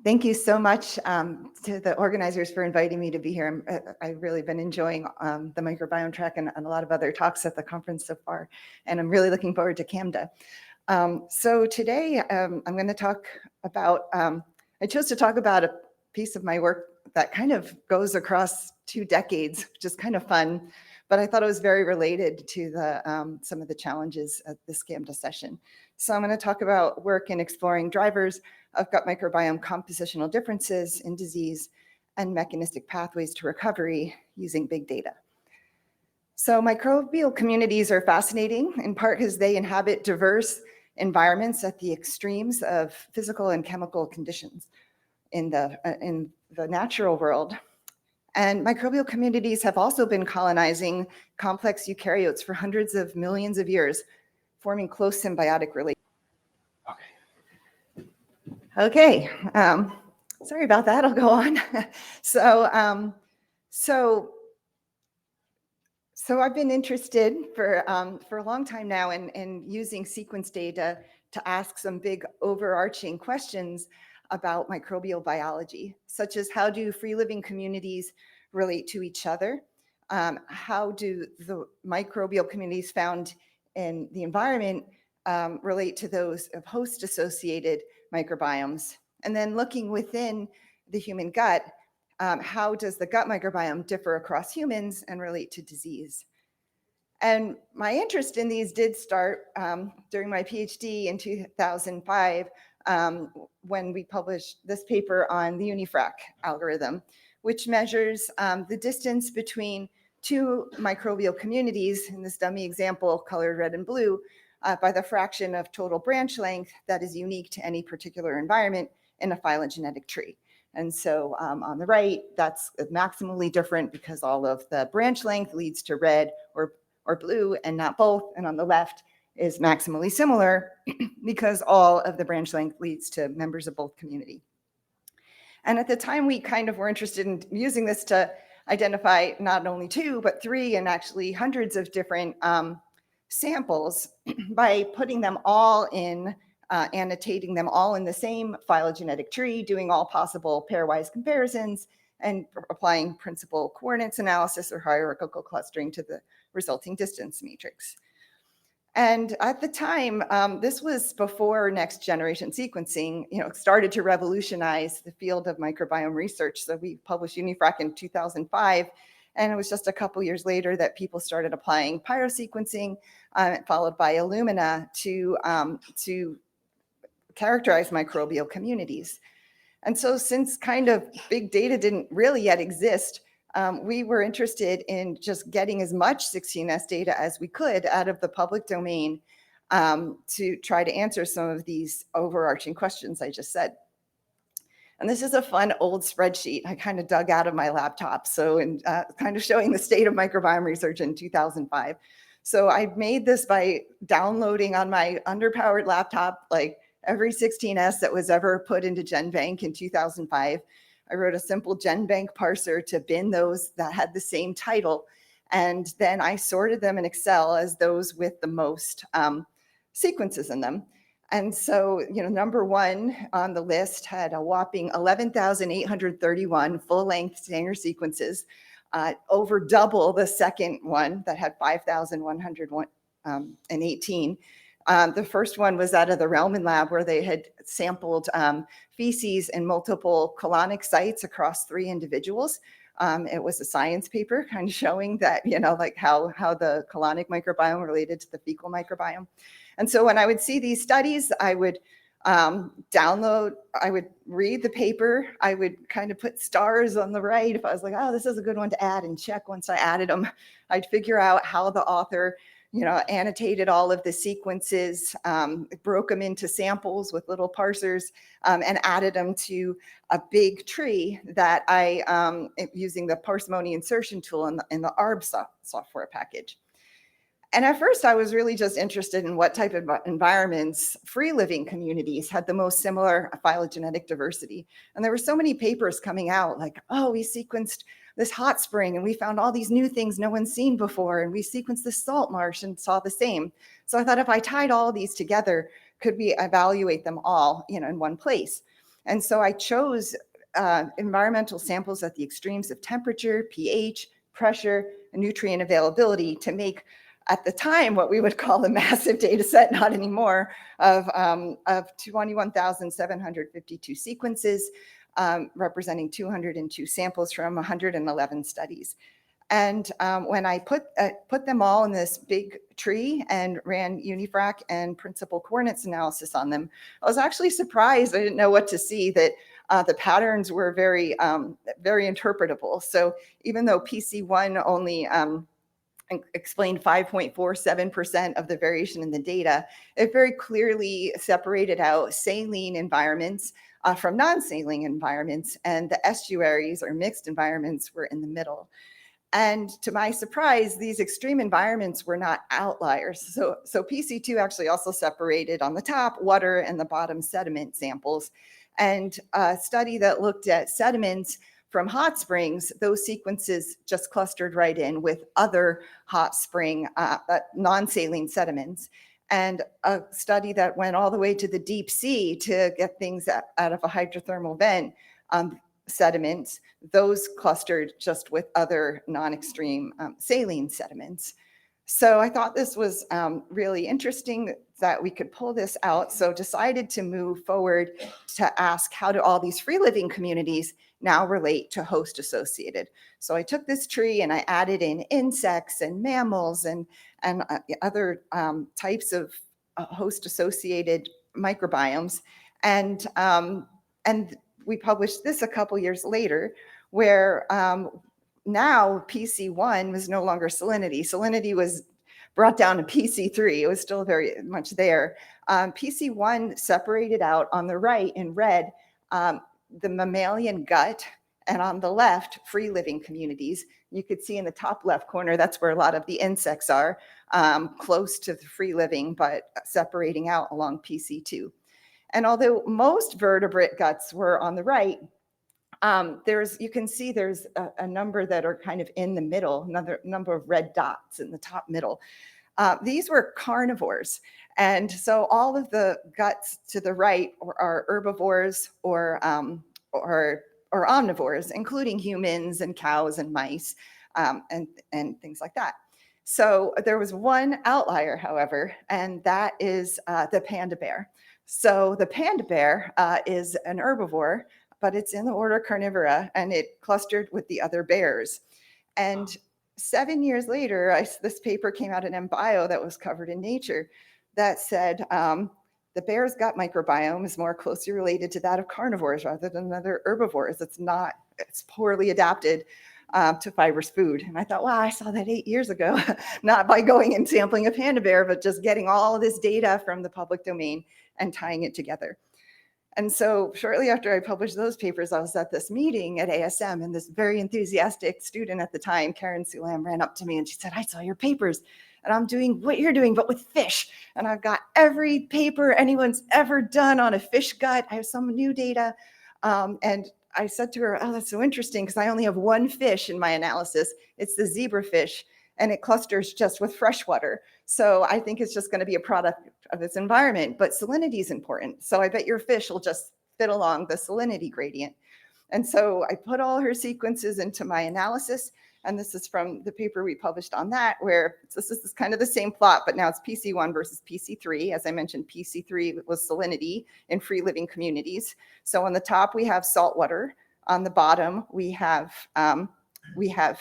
Thank you so much to the organizers for inviting me to be here. I've really been enjoying the microbiome track and a lot of other talks at the conference so far, and I'm really looking forward to CAMDA. So today I'm going to talk about, I chose to talk about a piece of my work that kind of goes across 2 decades, which is kind of fun, but I thought it was very related to some of the challenges at this CAMDA session. So I'm going to talk about work in exploring drivers of gut microbiome compositional differences in disease and mechanistic pathways to recovery using big data. So microbial communities are fascinating, in part because they inhabit diverse environments at the extremes of physical and chemical conditions in the natural world. And microbial communities have also been colonizing complex eukaryotes for hundreds of millions of years, forming close symbiotic relations. Okay, sorry about that, I'll go on. So I've been interested for a long time now in using sequence data to ask some big overarching questions about microbial biology, such as how do free living communities relate to each other? How do the microbial communities found in the environment relate to those of host-associated microbiomes? And then looking within the human gut, how does the gut microbiome differ across humans and relate to disease? And my interest in these did start during my PhD in 2005 when we published this paper on the UniFrac algorithm, which measures the distance between 2 microbial communities, in this dummy example colored red and blue, by the fraction of total branch length that is unique to any particular environment in a phylogenetic tree. And so on the right, that's maximally different because all of the branch length leads to red or blue and not both. And on the left is maximally similar because all of the branch length leads to members of both community. And at the time, we kind of were interested in using this to identify not only 2, but 3, and actually hundreds of different samples by putting them all in, annotating them all in the same phylogenetic tree, doing all possible pairwise comparisons, and applying principal coordinates analysis or hierarchical clustering to the resulting distance matrix. And at the time, this was before next generation sequencing, started to revolutionize the field of microbiome research. So we published UniFrac in 2005, and it was just a couple years later that people started applying pyrosequencing, followed by Illumina to characterize microbial communities. And so since kind of big data didn't really yet exist, we were interested in just getting as much 16S data as we could out of the public domain to try to answer some of these overarching questions I just said. And this is a fun old spreadsheet I kind of dug out of my laptop. So kind of showing the state of microbiome research in 2005. So I made this by downloading on my underpowered laptop, like every 16S that was ever put into GenBank in 2005. I wrote a simple GenBank parser to bin those that had the same title. And then I sorted them in Excel as those with the most sequences in them. And so, number 1 on the list had a whopping 11,831 full-length Sanger sequences, over double the second one that had 5,118. The first one was out of the Relman lab where they had sampled feces in multiple colonic sites across 3 individuals. It was a science paper kind of showing that, like how the colonic microbiome related to the fecal microbiome. And so when I would see these studies, I would download, I would read the paper, I would kind of put stars on the right if I was like, oh, this is a good one to add, and check once I added them. I'd figure out how the author annotated all of the sequences, broke them into samples with little parsers, and added them to a big tree that I, using the parsimony insertion tool in the ARB software package. And at first, I was really just interested in what type of environments free living communities had the most similar phylogenetic diversity. And there were so many papers coming out like, oh, we sequenced this hot spring and we found all these new things no one's seen before. And we sequenced this salt marsh and saw the same. So I thought if I tied all these together, could we evaluate them all in one place? And so I chose environmental samples at the extremes of temperature, pH, pressure, and nutrient availability to make, at the time, what we would call a massive data set, not anymore, of 21,752 sequences, representing 202 samples from 111 studies. And when I put them all in this big tree and ran unifrac and principal coordinates analysis on them, I was actually surprised. I didn't know what to see, that the patterns were very, very interpretable. So even though PC1 only explained 5.47% of the variation in the data, it very clearly separated out saline environments from non-saline environments, and the estuaries or mixed environments were in the middle. And to my surprise, these extreme environments were not outliers. So PC2 actually also separated on the top water and the bottom sediment samples. And a study that looked at sediments from hot springs, those sequences just clustered right in with other hot spring non-saline sediments. And a study that went all the way to the deep sea to get things out of a hydrothermal vent, sediments, those clustered just with other non-extreme saline sediments. So I thought this was really interesting that we could pull this out. So decided to move forward to ask, how do all these free living communities now relate to host associated? So I took this tree and I added in insects and mammals and other types of host associated microbiomes. And we published this a couple years later, where now PC1 was no longer salinity. Salinity was brought down to PC3. It was still very much there. PC1 separated out on the right in red the mammalian gut, and on the left, free living communities. You could see in the top left corner, that's where a lot of the insects are, close to the free living, but separating out along PC2. And although most vertebrate guts were on the right, you can see there's a number that are kind of in the middle, another number of red dots in the top middle. These were carnivores. And so all of the guts to the right are herbivores or omnivores, including humans and cows and mice and things like that. So there was one outlier, however, and that is the panda bear. So the panda bear is an herbivore, but it's in the order Carnivora, and it clustered with the other bears. And 7 years later, this paper came out in MBio that was covered in Nature that said the bear's gut microbiome is more closely related to that of carnivores rather than other herbivores. It's poorly adapted to fibrous food. And I thought, wow, I saw that 8 years ago, not by going and sampling a panda bear, but just getting all of this data from the public domain and tying it together. And so shortly after I published those papers, I was at this meeting at ASM, and this very enthusiastic student at the time, Karen Sulam, ran up to me and she said, I saw your papers, and I'm doing what you're doing, but with fish. And I've got every paper anyone's ever done on a fish gut. I have some new data. And I said to her, oh, that's so interesting, because I only have one fish in my analysis. It's the zebrafish, and it clusters just with freshwater. So I think it's just going to be a product of its environment, but salinity is important. So I bet your fish will just fit along the salinity gradient. And so I put all her sequences into my analysis, and this is from the paper we published on that, where this is kind of the same plot, but now it's PC1 versus PC3. As I mentioned, PC3 was salinity in free living communities. So on the top, we have saltwater. On the bottom, we have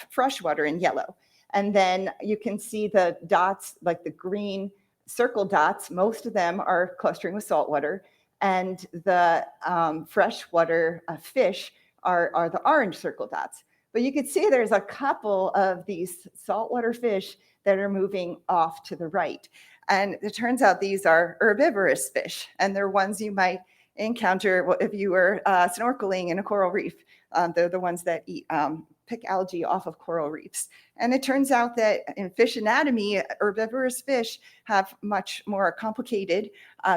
freshwater in yellow. And then you can see the dots, like the green circle dots, most of them are clustering with saltwater. And the freshwater fish are the orange circle dots. But you can see there's a couple of these saltwater fish that are moving off to the right. And it turns out these are herbivorous fish, and they're ones you might encounter if you were snorkeling in a coral reef. They're the ones that eat pick algae off of coral reefs. And it turns out that in fish anatomy, herbivorous fish have much more complicated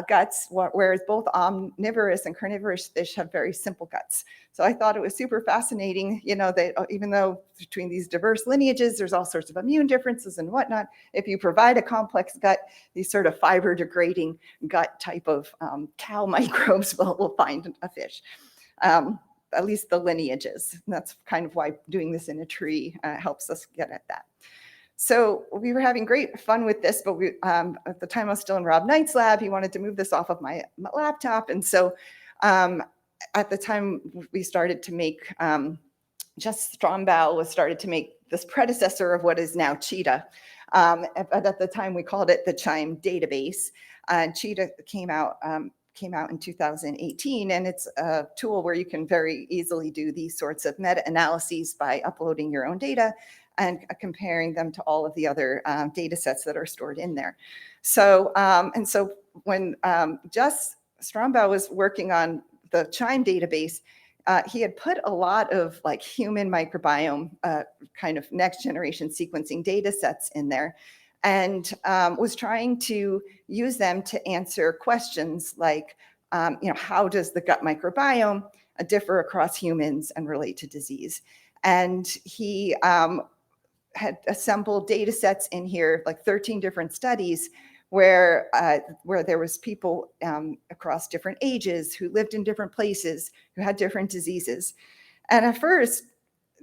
guts, whereas both omnivorous and carnivorous fish have very simple guts. So I thought it was super fascinating, that even though between these diverse lineages, there's all sorts of immune differences and whatnot, if you provide a complex gut, these sort of fiber degrading gut type of cow microbes will find a fish. At least the lineages. And that's kind of why doing this in a tree helps us get at that. So we were having great fun with this, but at the time I was still in Rob Knight's lab. He wanted to move this off of my laptop. And so at the time we started to make, Jess Strombow was started to make this predecessor of what is now Cheetah. But at the time we called it the CHIME database. Cheetah came out in 2018, and it's a tool where you can very easily do these sorts of meta-analyses by uploading your own data and comparing them to all of the other data sets that are stored in there. So, and so when Jess Strombow was working on the CHIME database, he had put a lot of like human microbiome kind of next generation sequencing data sets in there, and was trying to use them to answer questions like, how does the gut microbiome differ across humans and relate to disease? And he had assembled data sets in here, like 13 different studies, where there was people across different ages who lived in different places, who had different diseases. And at first,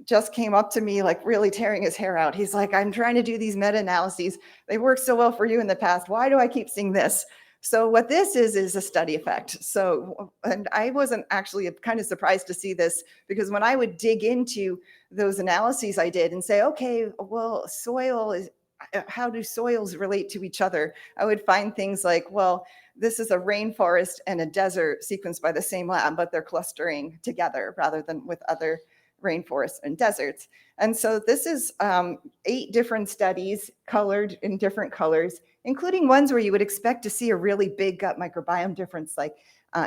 just came up to me like really tearing his hair out. He's like, I'm trying to do these meta-analyses. They worked so well for you in the past. Why do I keep seeing this? So what this is a study effect. So, and I wasn't actually kind of surprised to see this, because when I would dig into those analyses I did and say, okay, well, how do soils relate to each other? I would find things like, well, this is a rainforest and a desert sequenced by the same lab, but they're clustering together rather than with other rainforests and deserts. And so this is 8 different studies colored in different colors, including ones where you would expect to see a really big gut microbiome difference, like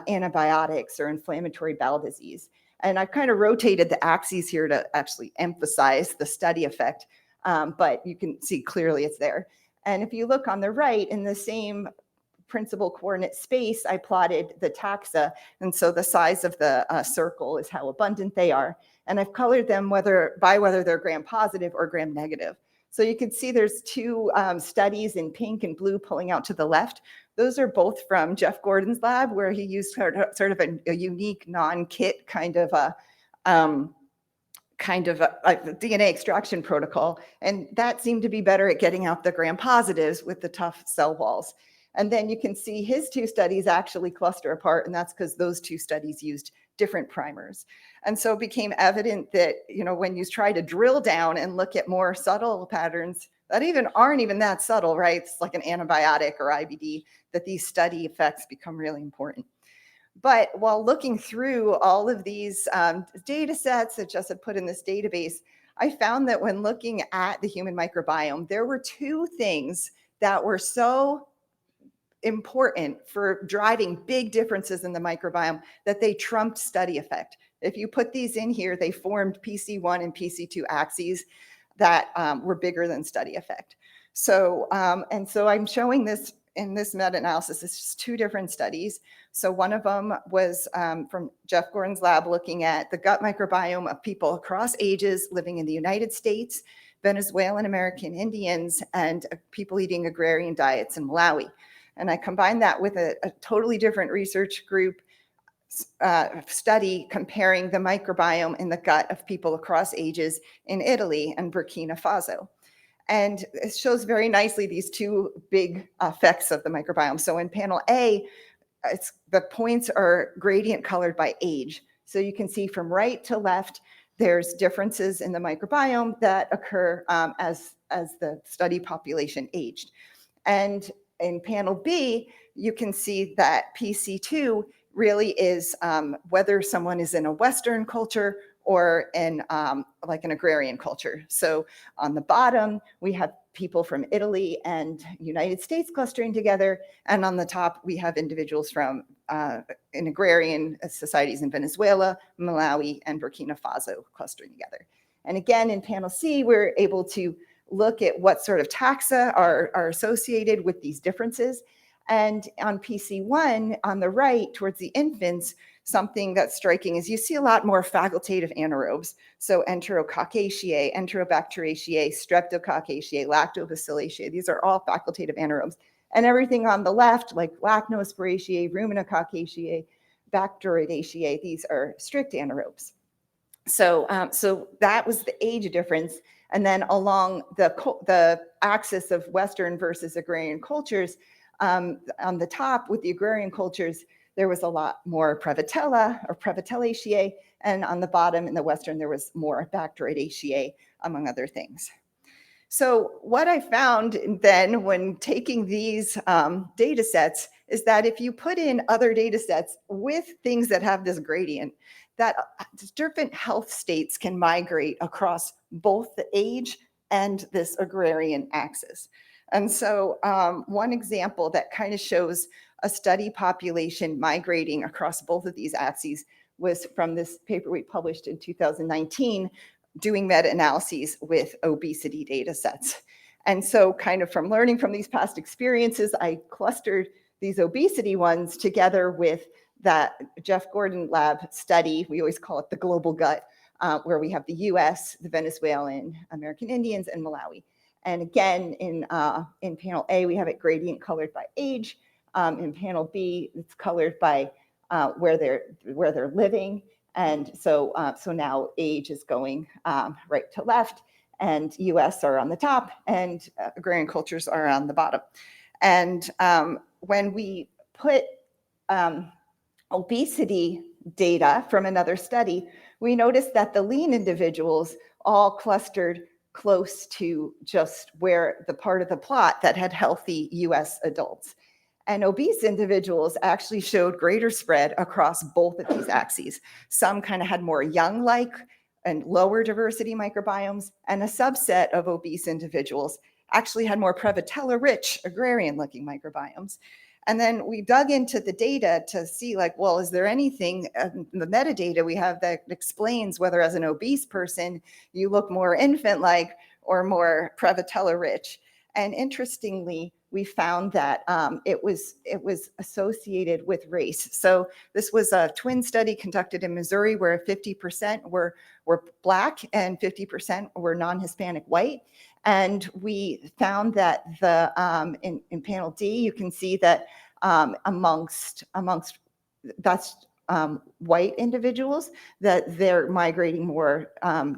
antibiotics or inflammatory bowel disease. And I've kind of rotated the axes here to actually emphasize the study effect, but you can see clearly it's there. And if you look on the right, in the same principal coordinate space, I plotted the taxa. And so the size of the circle is how abundant they are. And I've colored them by whether they're gram positive or gram negative. So you can see there's 2 studies in pink and blue pulling out to the left. Those are both from Jeff Gordon's lab, where he used sort of a unique non-kit kind of a DNA extraction protocol. And that seemed to be better at getting out the gram positives with the tough cell walls. And then you can see his 2 studies actually cluster apart, and that's because those 2 studies used different primers. And so it became evident that, when you try to drill down and look at more subtle patterns that aren't even that subtle, right? It's like an antibiotic or IBD, that these study effects become really important. But while looking through all of these data sets that Jess had put in this database, I found that when looking at the human microbiome, there were 2 things that were so important for driving big differences in the microbiome that they trumped study effect. If you put these in here, they formed PC1 and PC2 axes that were bigger than study effect. So, and so I'm showing this in this meta-analysis. It's just 2 different studies. So one of them was from Jeff Gordon's lab, looking at the gut microbiome of people across ages living in the United States, Venezuelan American Indians, and people eating agrarian diets in Malawi. And I combined that with a totally different research group study comparing the microbiome in the gut of people across ages in Italy and Burkina Faso. And it shows very nicely these 2 big effects of the microbiome. So in panel A, the points are gradient colored by age. So you can see from right to left, there's differences in the microbiome that occur as the study population aged. And in panel B, you can see that PC2 really is whether someone is in a Western culture or in like an agrarian culture. So on the bottom, we have people from Italy and United States clustering together. And on the top, we have individuals from in agrarian societies in Venezuela, Malawi, and Burkina Faso clustering together. And again, in panel C, we're able to look at what sort of taxa are associated with these differences. And on PC1, on the right, towards the infants, something that's striking is you see a lot more facultative anaerobes. So Enterococcaceae, Enterobacteriaceae, Streptococcaceae, Lactobacilliaceae, these are all facultative anaerobes. And everything on the left, like Lachnospiraceae, Ruminococcaceae, Bacteroideaceae, these are strict anaerobes. So that was the age difference. And then along the axis of Western versus agrarian cultures, on the top with the agrarian cultures, there was a lot more Prevotella or Prevotellacea, and on the bottom in the Western, there was more Bacteroideaceae, among other things. So what I found then when taking these data sets is that if you put in other data sets with things that have this gradient, that different health states can migrate across both the age and this agrarian axis. And so one example that kind of shows a study population migrating across both of these axes was from this paper we published in 2019, doing meta-analyses with obesity data sets. And so kind of from learning from these past experiences, I clustered these obesity ones together with that Jeff Gordon lab study. We always call it the global gut, where we have the US, the Venezuelan, American Indians, and Malawi. And again, in panel A, we have it gradient colored by age. In panel B, it's colored by where they're living. And so now age is going right to left, and US are on the top, and agrarian cultures are on the bottom. And when we put obesity data from another study, we noticed that the lean individuals all clustered close to just where the part of the plot that had healthy US adults. And obese individuals actually showed greater spread across both of these axes. Some kind of had more young-like and lower diversity microbiomes, and a subset of obese individuals actually had more Prevotella-rich agrarian-looking microbiomes. And then we dug into the data to see, like, well, is there anything in the metadata we have that explains whether as an obese person you look more infant-like or more Prevotella-rich? And interestingly, we found that it was associated with race. So this was a twin study conducted in Missouri where 50% were Black and 50% were non-Hispanic white. And we found that in panel D, you can see that amongst that's white individuals, that they're migrating more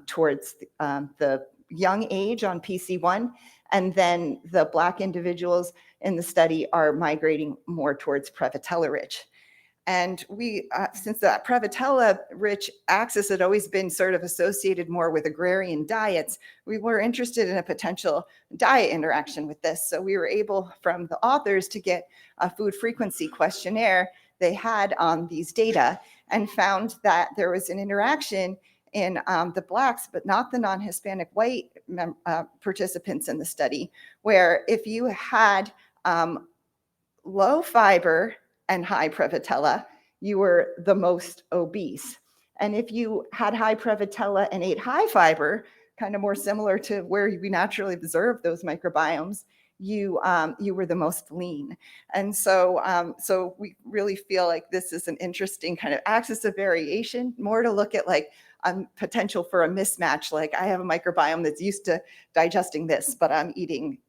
towards the young age on PC1. And then the Black individuals in the study are migrating more towards Prevotella-rich. And we, since the Prevotella-rich axis had always been sort of associated more with agrarian diets, we were interested in a potential diet interaction with this. So we were able, from the authors, to get a food frequency questionnaire they had on these data and found that there was an interaction in the Blacks, but not the non-Hispanic white participants in the study, where if you had low fiber and high Prevotella, you were the most obese. And if you had high Prevotella and ate high fiber, kind of more similar to where we naturally observe those microbiomes, you were the most lean. And so we really feel like this is an interesting kind of axis of variation, more to look at like potential for a mismatch. Like I have a microbiome that's used to digesting this, but I'm eating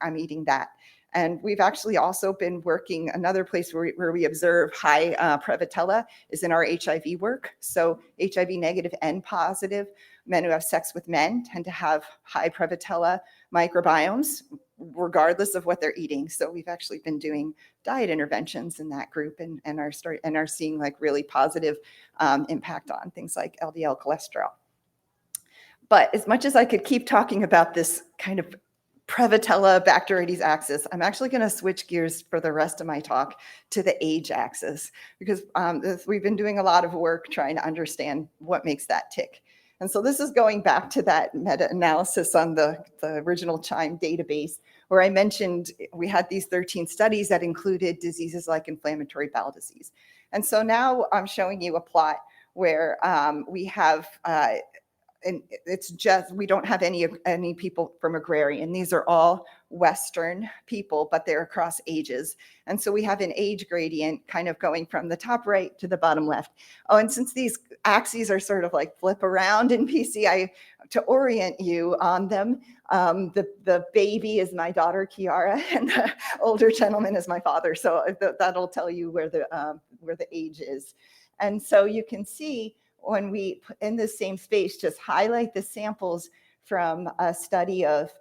that. And we've actually also been working, another place where we observe high Prevotella is in our HIV work. So HIV negative and positive men who have sex with men tend to have high Prevotella microbiomes, regardless of what they're eating. So we've actually been doing diet interventions in that group and are seeing like really positive impact on things like LDL cholesterol. But as much as I could keep talking about this kind of Prevotella Bacteroides axis, I'm actually going to switch gears for the rest of my talk to the age axis, because we've been doing a lot of work trying to understand what makes that tick. And so this is going back to that meta-analysis on the original CHIME database, where I mentioned we had these 13 studies that included diseases like inflammatory bowel disease. And so now I'm showing you a plot where we have and it's just, we don't have any people from agrarian. These are all Western people, but they're across ages. And so we have an age gradient kind of going from the top right to the bottom left. Oh, and since these axes are sort of like flip around in PCI, to orient you on them, the baby is my daughter, Kiara, and the older gentleman is my father. So that'll tell you where the age is. And so you can see when we, in the same space, just highlight the samples from a study of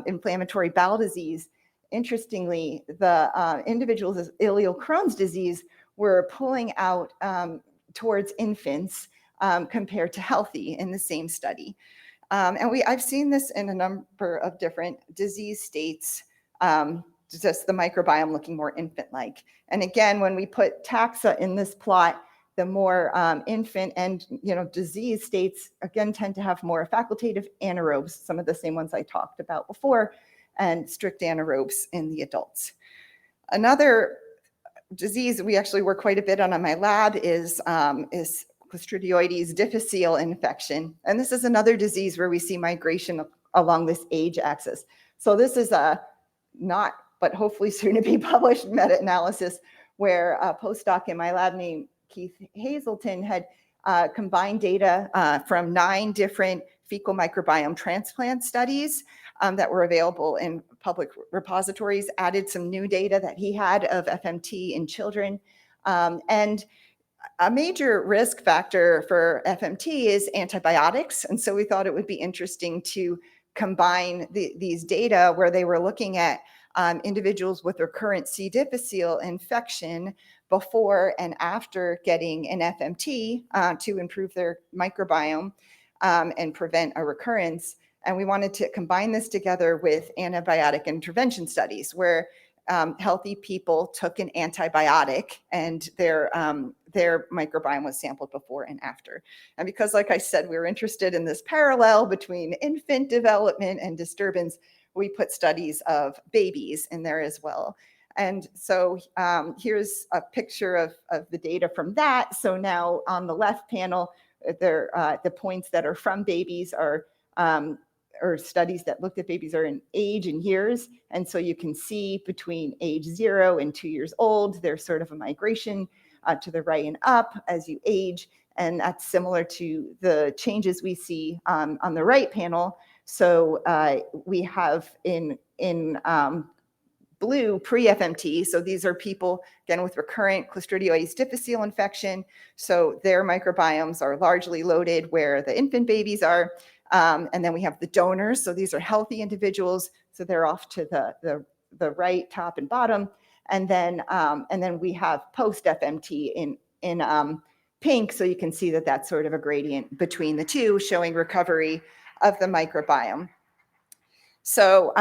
inflammatory bowel disease. Interestingly, the individuals with ileal Crohn's disease were pulling out towards infants compared to healthy in the same study. And I've seen this in a number of different disease states, just the microbiome looking more infant-like. And again, when we put taxa in this plot, the more infant and disease states, again, tend to have more facultative anaerobes, some of the same ones I talked about before, and strict anaerobes in the adults. Another disease we actually work quite a bit on in my lab is Clostridioides difficile infection. And this is another disease where we see migration along this age axis. So this is a not, but hopefully soon to be published meta-analysis where a postdoc in my lab named Keith Hazelton had combined data from 9 different fecal microbiome transplant studies that were available in public repositories, added some new data that he had of FMT in children. And a major risk factor for FMT is antibiotics. And so we thought it would be interesting to combine these data where they were looking at individuals with recurrent C. difficile infection before and after getting an FMT to improve their microbiome and prevent a recurrence. And we wanted to combine this together with antibiotic intervention studies where healthy people took an antibiotic and their microbiome was sampled before and after. And because, like I said, we were interested in this parallel between infant development and disturbance, we put studies of babies in there as well. And so here's a picture of the data from that. So now on the left panel, the points that are from babies are or studies that looked at babies are in age and years. And so you can see between age 0 and 2 years old, there's sort of a migration to the right and up as you age. And that's similar to the changes we see on the right panel. So we have in blue pre-FMT. So these are people, again, with recurrent Clostridioides difficile infection. So their microbiomes are largely loaded where the infant babies are. And then we have the donors. So these are healthy individuals. So they're off to the right, top and bottom. And then we have post-FMT in pink. So you can see that that's sort of a gradient between the two, showing recovery of the microbiome. So,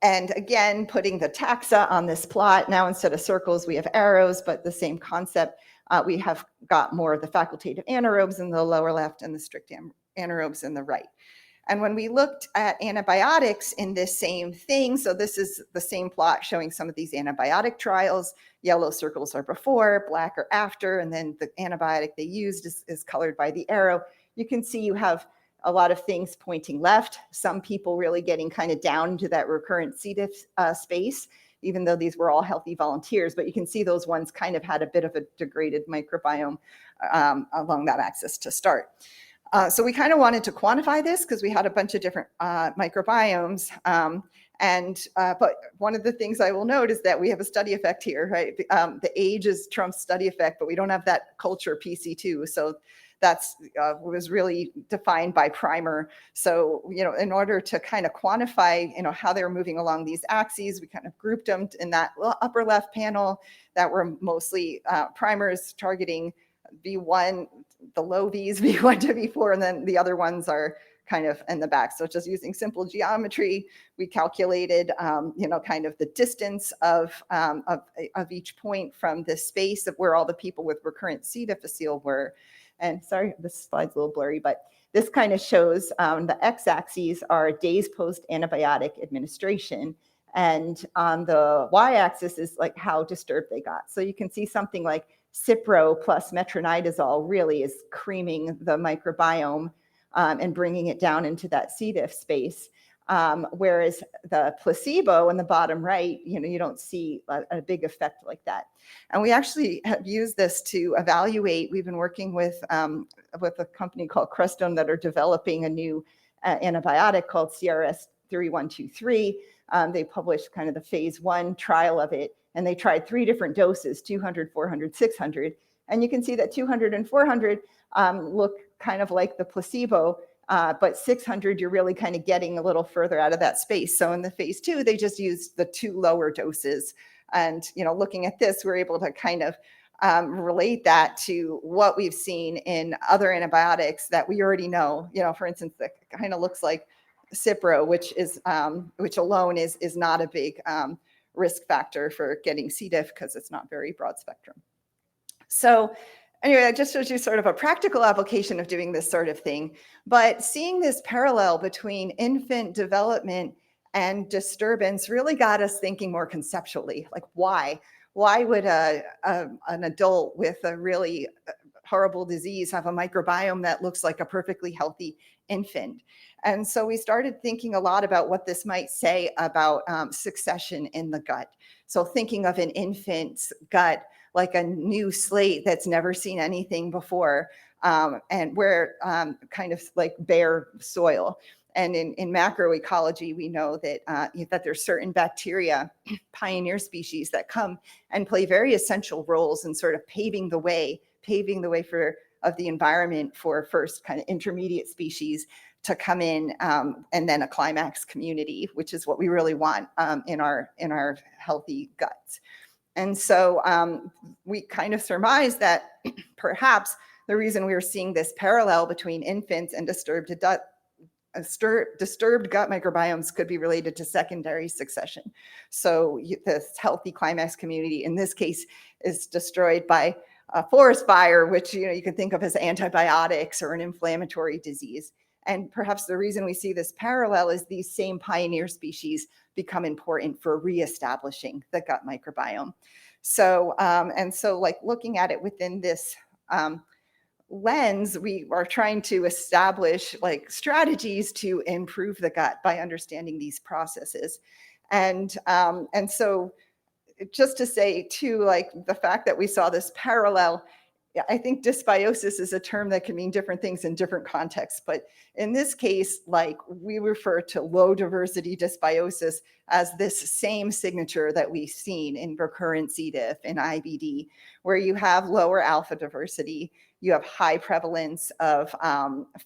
and again, putting the taxa on this plot, now instead of circles, we have arrows, but the same concept. We have got more of the facultative anaerobes in the lower left and the strict anaerobes in the right. And when we looked at antibiotics in this same thing, so this is the same plot showing some of these antibiotic trials. Yellow circles are before, black are after, and then the antibiotic they used is colored by the arrow. You can see you have a lot of things pointing left, some people really getting kind of down into that recurrent C. diff space, even though these were all healthy volunteers, but you can see those ones kind of had a bit of a degraded microbiome along that axis to start. So we kind of wanted to quantify this because we had a bunch of different microbiomes. But one of the things I will note is that we have a study effect here, right? The age is Trump's study effect, but we don't have that culture PC2. So that's was really defined by primer. So, in order to kind of quantify, how they were moving along these axes, we kind of grouped them in that upper left panel that were mostly primers targeting V1, the low V's, V1 to V4, and then the other ones are kind of in the back. So just using simple geometry, we calculated, kind of the distance of each point from this space of where all the people with recurrent C. difficile were. And sorry, this slide's a little blurry, but this kind of shows the x-axes are days post-antibiotic administration. And on the y-axis is like how disturbed they got. So you can see something like Cipro plus metronidazole really is creaming the microbiome and bringing it down into that C. diff space. Whereas the placebo in the bottom right, you don't see a big effect like that. And we actually have used this to evaluate. We've been working with a company called Crestone that are developing a new antibiotic called CRS 3123. They published kind of the phase 1 trial of it, and they tried 3 different doses, 200, 400, 600. And you can see that 200 and 400 look kind of like the placebo, but 600, you're really kind of getting a little further out of that space. So in the phase 2, they just used the 2 lower doses. And, looking at this, we're able to kind of relate that to what we've seen in other antibiotics that we already know. For instance, that kind of looks like Cipro, which alone is not a big risk factor for getting C. diff because it's not very broad spectrum. So anyway, that just shows you sort of a practical application of doing this sort of thing. But seeing this parallel between infant development and disturbance really got us thinking more conceptually, like why? Why would an adult with a really horrible disease have a microbiome that looks like a perfectly healthy infant? And so we started thinking a lot about what this might say about succession in the gut. So thinking of an infant's gut like a new slate that's never seen anything before, and where kind of like bare soil. And in macroecology, we know that there's certain bacteria, pioneer species, that come and play very essential roles in sort of paving the way of the environment for first kind of intermediate species to come in, and then a climax community, which is what we really want in our healthy guts. And so we kind of surmise that perhaps the reason we were seeing this parallel between infants and disturbed gut microbiomes could be related to secondary succession. So this healthy climax community, in this case, is destroyed by a forest fire, which you can think of as antibiotics or an inflammatory disease. And perhaps the reason we see this parallel is these same pioneer species become important for reestablishing the gut microbiome. So, like looking at it within this lens, we are trying to establish like strategies to improve the gut by understanding these processes. And so just to say too, like the fact that we saw this parallel, I think dysbiosis is a term that can mean different things in different contexts. But in this case, like we refer to low diversity dysbiosis as this same signature that we've seen in recurrent C. diff and IBD, where you have lower alpha diversity, you have high prevalence of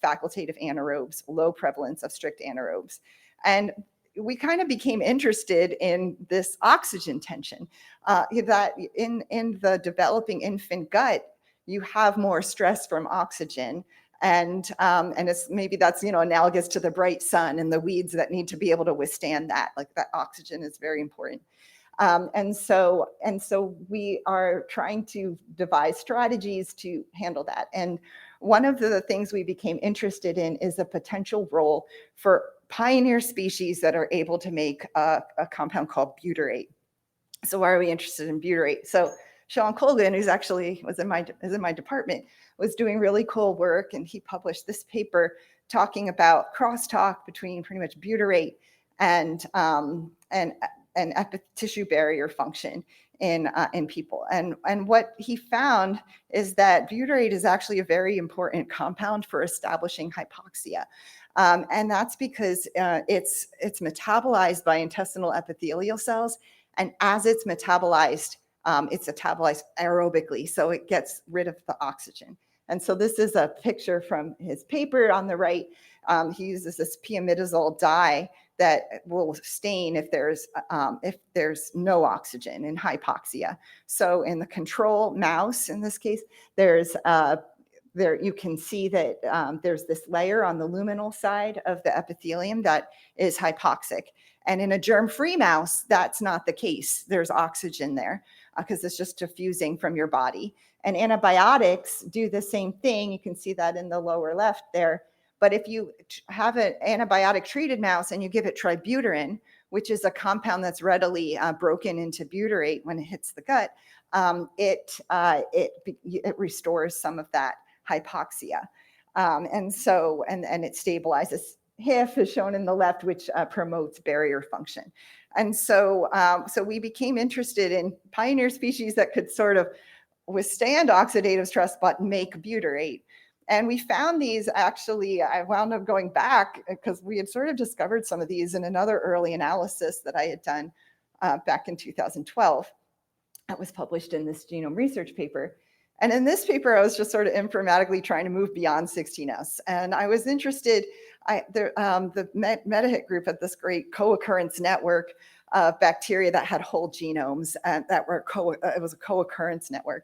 facultative anaerobes, low prevalence of strict anaerobes. And we kind of became interested in this oxygen tension, that in the developing infant gut, you have more stress from oxygen. And it's maybe that's, analogous to the bright sun and the weeds that need to be able to withstand that. Like that oxygen is very important. And so we are trying to devise strategies to handle that. And one of the things we became interested in is a potential role for pioneer species that are able to make a compound called butyrate. So why are we interested in butyrate? So Sean Colgan, who's actually is in my department, was doing really cool work, and he published this paper talking about crosstalk between pretty much butyrate and tissue barrier function in people. And what he found is that butyrate is actually a very important compound for establishing hypoxia. And that's because it's metabolized by intestinal epithelial cells. And as it's metabolized aerobically, so it gets rid of the oxygen. And so this is a picture from his paper on the right. He uses this peimidazole dye that will stain if there's no oxygen in hypoxia. So in the control mouse, in this case, there you can see that there's this layer on the luminal side of the epithelium that is hypoxic. And in a germ-free mouse, that's not the case. There's oxygen there because it's just diffusing from your body. And antibiotics do the same thing. You can see that in the lower left there. But if you have an antibiotic-treated mouse and you give it tributyrin, which is a compound that's readily broken into butyrate when it hits the gut, it restores some of that hypoxia. And it stabilizes HIF, as shown in the left, which promotes barrier function. And so we became interested in pioneer species that could sort of withstand oxidative stress but make butyrate. And we found these actually, I wound up going back because we had sort of discovered some of these in another early analysis that I had done back in 2012. That was published in this genome research paper. And in this paper, I was just sort of informatically trying to move beyond 16S. And I was interested, the MetaHit group had this great co-occurrence network of bacteria that had whole genomes and that were it was a co-occurrence network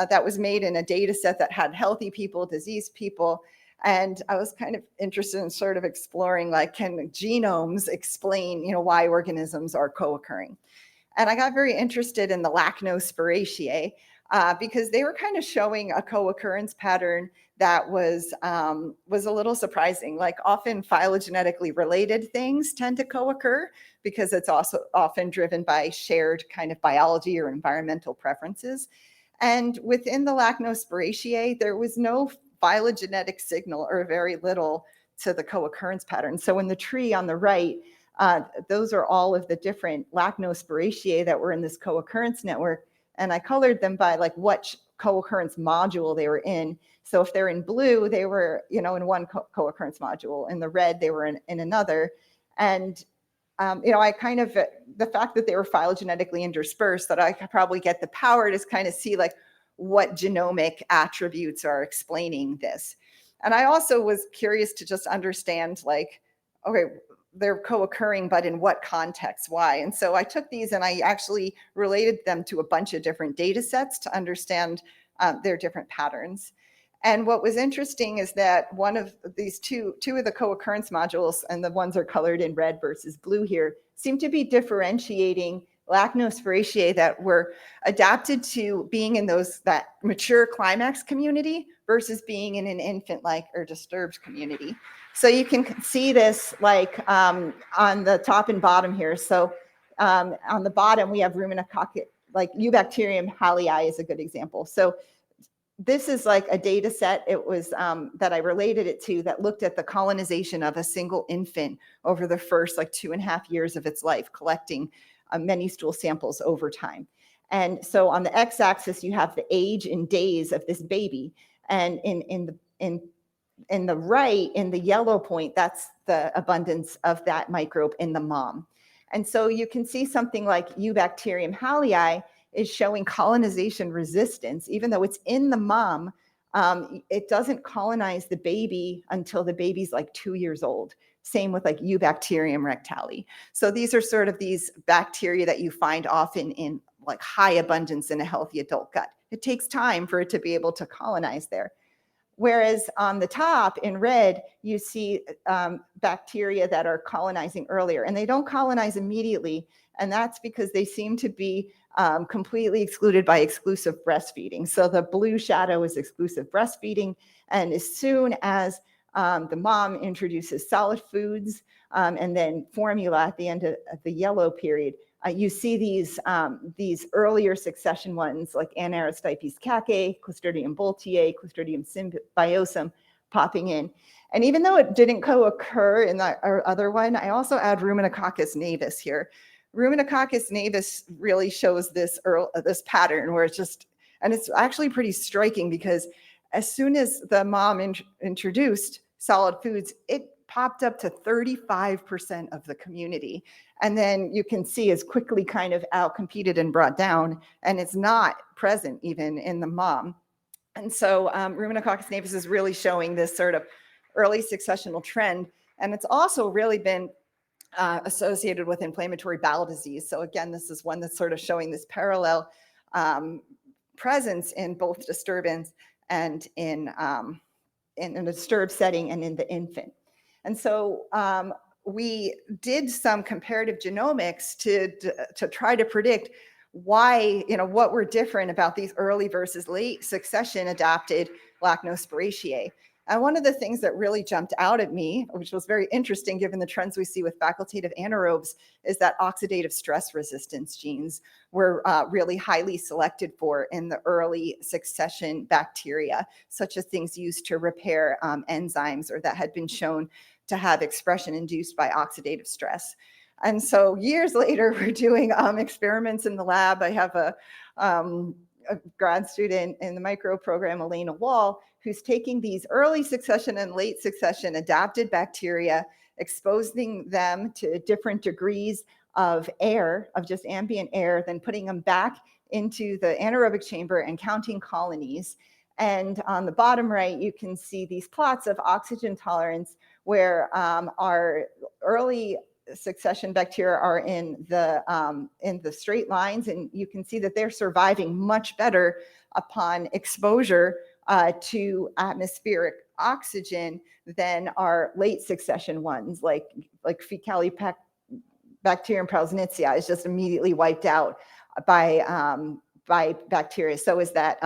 that was made in a data set that had healthy people, diseased people. And I was kind of interested in sort of exploring, like, can genomes explain, why organisms are co-occurring? And I got very interested in the Lachnospiraceae because they were kind of showing a co-occurrence pattern that was a little surprising. Like, often phylogenetically related things tend to co-occur because it's also often driven by shared kind of biology or environmental preferences. And within the Lachnospiraceae, there was no phylogenetic signal, or very little, to the co-occurrence pattern. So in the tree on the right, those are all of the different Lachnospiraceae that were in this co-occurrence network. And I colored them by like what co-occurrence module they were in. So if they're in blue, they were, in one co-occurrence module. In the red, they were in another. And, I kind of, the fact that they were phylogenetically interspersed, that I could probably get the power to kind of see like what genomic attributes are explaining this. And I also was curious to just understand, like, okay, they're co-occurring, but in what context, why? And so I took these and I actually related them to a bunch of different data sets to understand their different patterns. And what was interesting is that one of these two of the co-occurrence modules, and the ones are colored in red versus blue here, seem to be differentiating Lachnospiraceae that were adapted to being in that mature climax community versus being in an infant-like or disturbed community. So you can see this like on the top and bottom here. So on the bottom, we have ruminococcus, like Eubacterium hallei is a good example. So this is like a data set. It was that I related it to that looked at the colonization of a single infant over the first like 2.5 years of its life, collecting many stool samples over time. And so on the x-axis, you have the age in days of this baby, and in the right, in the yellow point, that's the abundance of that microbe in the mom. And so you can see something like Eubacterium hallei is showing colonization resistance. Even though it's in the mom, it doesn't colonize the baby until the baby's like 2 years old. Same with like Eubacterium rectale. So these are sort of these bacteria that you find often in like high abundance in a healthy adult gut. It takes time for it to be able to colonize there. Whereas on the top in red, you see bacteria that are colonizing earlier, and they don't colonize immediately. And that's because they seem to be completely excluded by exclusive breastfeeding. So the blue shadow is exclusive breastfeeding. And as soon as the mom introduces solid foods and then formula at the end of the yellow period, you see these earlier succession ones like Anaerostipes cacae, Clostridium boltiae, Clostridium symbiosum popping in. And even though it didn't co-occur in our other one, I also add Ruminococcus navis here. Ruminococcus navis really shows this pattern where it's just, and it's actually pretty striking because as soon as the mom introduced solid foods, it popped up to 35% of the community. And then you can see it's quickly kind of outcompeted and brought down, and it's not present even in the mom. And so Ruminococcus navis is really showing this sort of early successional trend. And it's also really been associated with inflammatory bowel disease. So again, this is one that's sort of showing this parallel presence in both disturbance and in a disturbed setting and in the infant. And so we did some comparative genomics to try to predict why, what were different about these early versus late succession adapted Lachnospiraceae. And one of the things that really jumped out at me, which was very interesting given the trends we see with facultative anaerobes, is that oxidative stress resistance genes were really highly selected for in the early succession bacteria, such as things used to repair enzymes or that had been shown to have expression induced by oxidative stress. And so years later, we're doing experiments in the lab. I have a grad student in the micro program, Elena Wall, who's taking these early succession and late succession adapted bacteria, exposing them to different degrees of air, of just ambient air, then putting them back into the anaerobic chamber and counting colonies. And on the bottom right, you can see these plots of oxygen tolerance where our early succession bacteria are in the straight lines, and you can see that they're surviving much better upon exposure to atmospheric oxygen than our late succession ones, like Faecalibacterium prausnitzii is just immediately wiped out by bacteria. So is that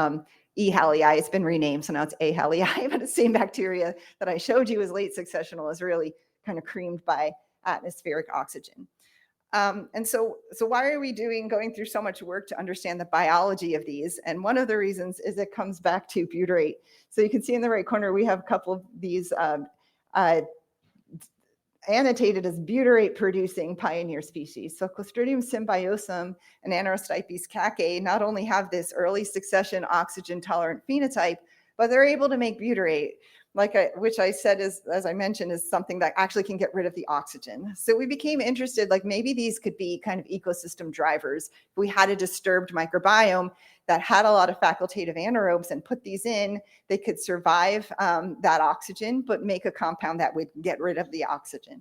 E. hallei. It's been renamed, so now it's A. hallei, but the same bacteria that I showed you as late successional is really kind of creamed by atmospheric oxygen. And so why are we going through so much work to understand the biology of these? And one of the reasons is it comes back to butyrate. So you can see in the right corner, we have a couple of these annotated as butyrate producing pioneer species. So Clostridium symbiosum and Anaerostipes cacae not only have this early succession oxygen tolerant phenotype, but they're able to make butyrate, which I said is, as I mentioned, is something that actually can get rid of the oxygen. So we became interested, like maybe these could be kind of ecosystem drivers. If we had a disturbed microbiome that had a lot of facultative anaerobes and put these in, they could survive that oxygen, but make a compound that would get rid of the oxygen.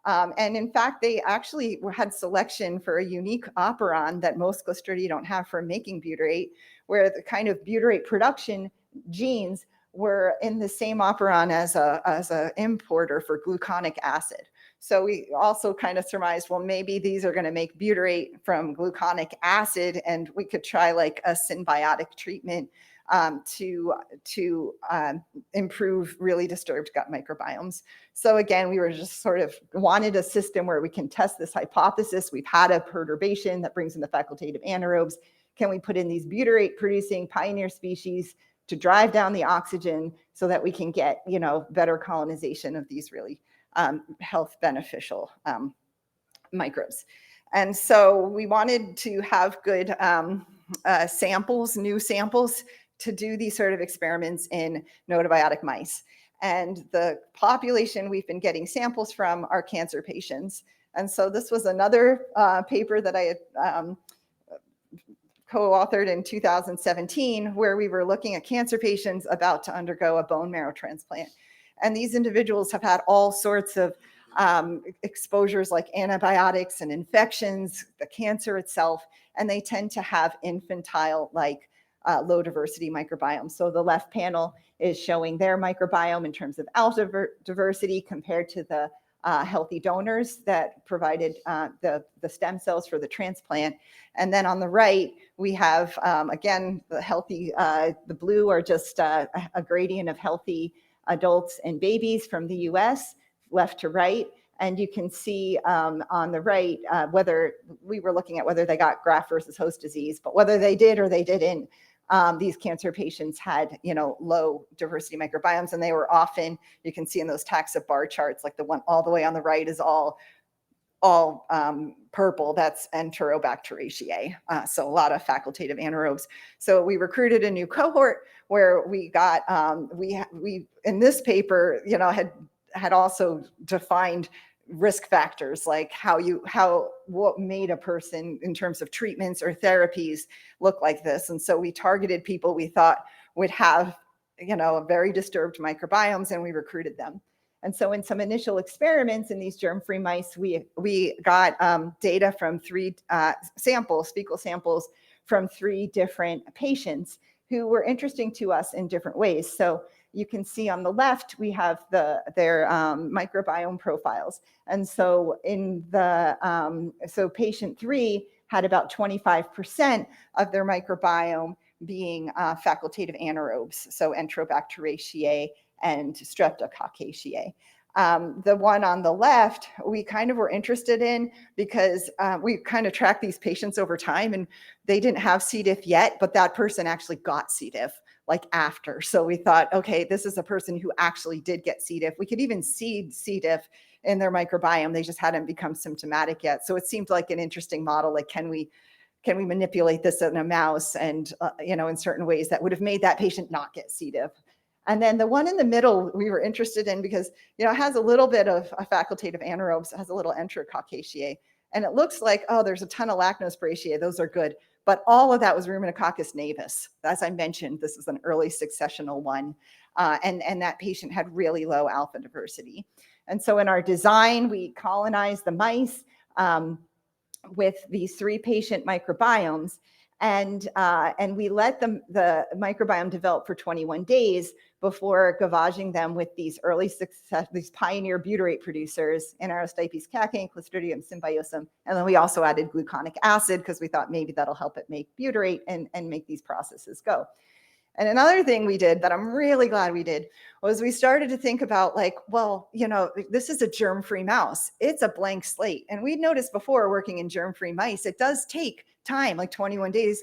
And in fact, they actually had selection for a unique operon that most Clostridia don't have for making butyrate, where the kind of butyrate production genes were in the same operon as a importer for gluconic acid. So we also kind of surmised, well, maybe these are going to make butyrate from gluconic acid, and we could try like a symbiotic treatment to improve really disturbed gut microbiomes. So again, we were just sort of wanted a system where we can test this hypothesis. We've had a perturbation that brings in the facultative anaerobes. Can we put in these butyrate producing pioneer species to drive down the oxygen so that we can get, better colonization of these really health beneficial microbes? And so we wanted to have good new samples to do these sort of experiments in notobiotic mice. And the population we've been getting samples from are cancer patients. And so this was another paper that I had co-authored in 2017, where we were looking at cancer patients about to undergo a bone marrow transplant. And these individuals have had all sorts of exposures like antibiotics and infections, the cancer itself, and they tend to have infantile-like low diversity microbiomes. So the left panel is showing their microbiome in terms of alpha diversity compared to the healthy donors that provided the stem cells for the transplant. And then on the right, we have, again, the blue are just a gradient of healthy adults and babies from the US, left to right. And you can see on the right, whether we were looking at whether they got graft versus host disease, but whether they did or they didn't, these cancer patients had, low diversity microbiomes, and they were often, you can see in those taxa bar charts, like the one all the way on the right is all purple, that's Enterobacteriaceae. So a lot of facultative anaerobes. So we recruited a new cohort where we got, we in this paper, had also defined risk factors, like what made a person in terms of treatments or therapies look like this. And so we targeted people we thought would have, very disturbed microbiomes, and we recruited them. And so in some initial experiments in these germ-free mice, we got data from 3 fecal samples from 3 different patients who were interesting to us in different ways. So you can see on the left, we have their microbiome profiles. And so so patient 3 had about 25% of their microbiome being facultative anaerobes, so Enterobacteriaceae and streptococcaceae. The one on the left, we kind of were interested in because we kind of tracked these patients over time, and they didn't have C. diff yet, but that person actually got C. diff like after. So we thought, okay, this is a person who actually did get C. diff. We could even see C. diff in their microbiome. They just hadn't become symptomatic yet. So it seemed like an interesting model. Like, can we manipulate this in a mouse and, in certain ways that would have made that patient not get C. diff? And then the one in the middle, we were interested in because, it has a little bit of a facultative anaerobes. It has a little enterococcaceae. And it looks like, oh, there's a ton of lacnospiraceae. Those are good. But all of that was Ruminococcus navis. As I mentioned, this is an early successional one. And that patient had really low alpha diversity. And so in our design, we colonized the mice with these 3 patient microbiomes. And we let the microbiome develop for 21 days before gavaging them with these early success, these pioneer butyrate producers, Anaerostipes cacae, Clostridium symbiosum. And then we also added gluconic acid because we thought maybe that'll help it make butyrate and make these processes go. And another thing we did that I'm really glad we did was we started to think about like, well, this is a germ-free mouse. It's a blank slate. And we'd noticed before working in germ-free mice, it does take time, like 21 days.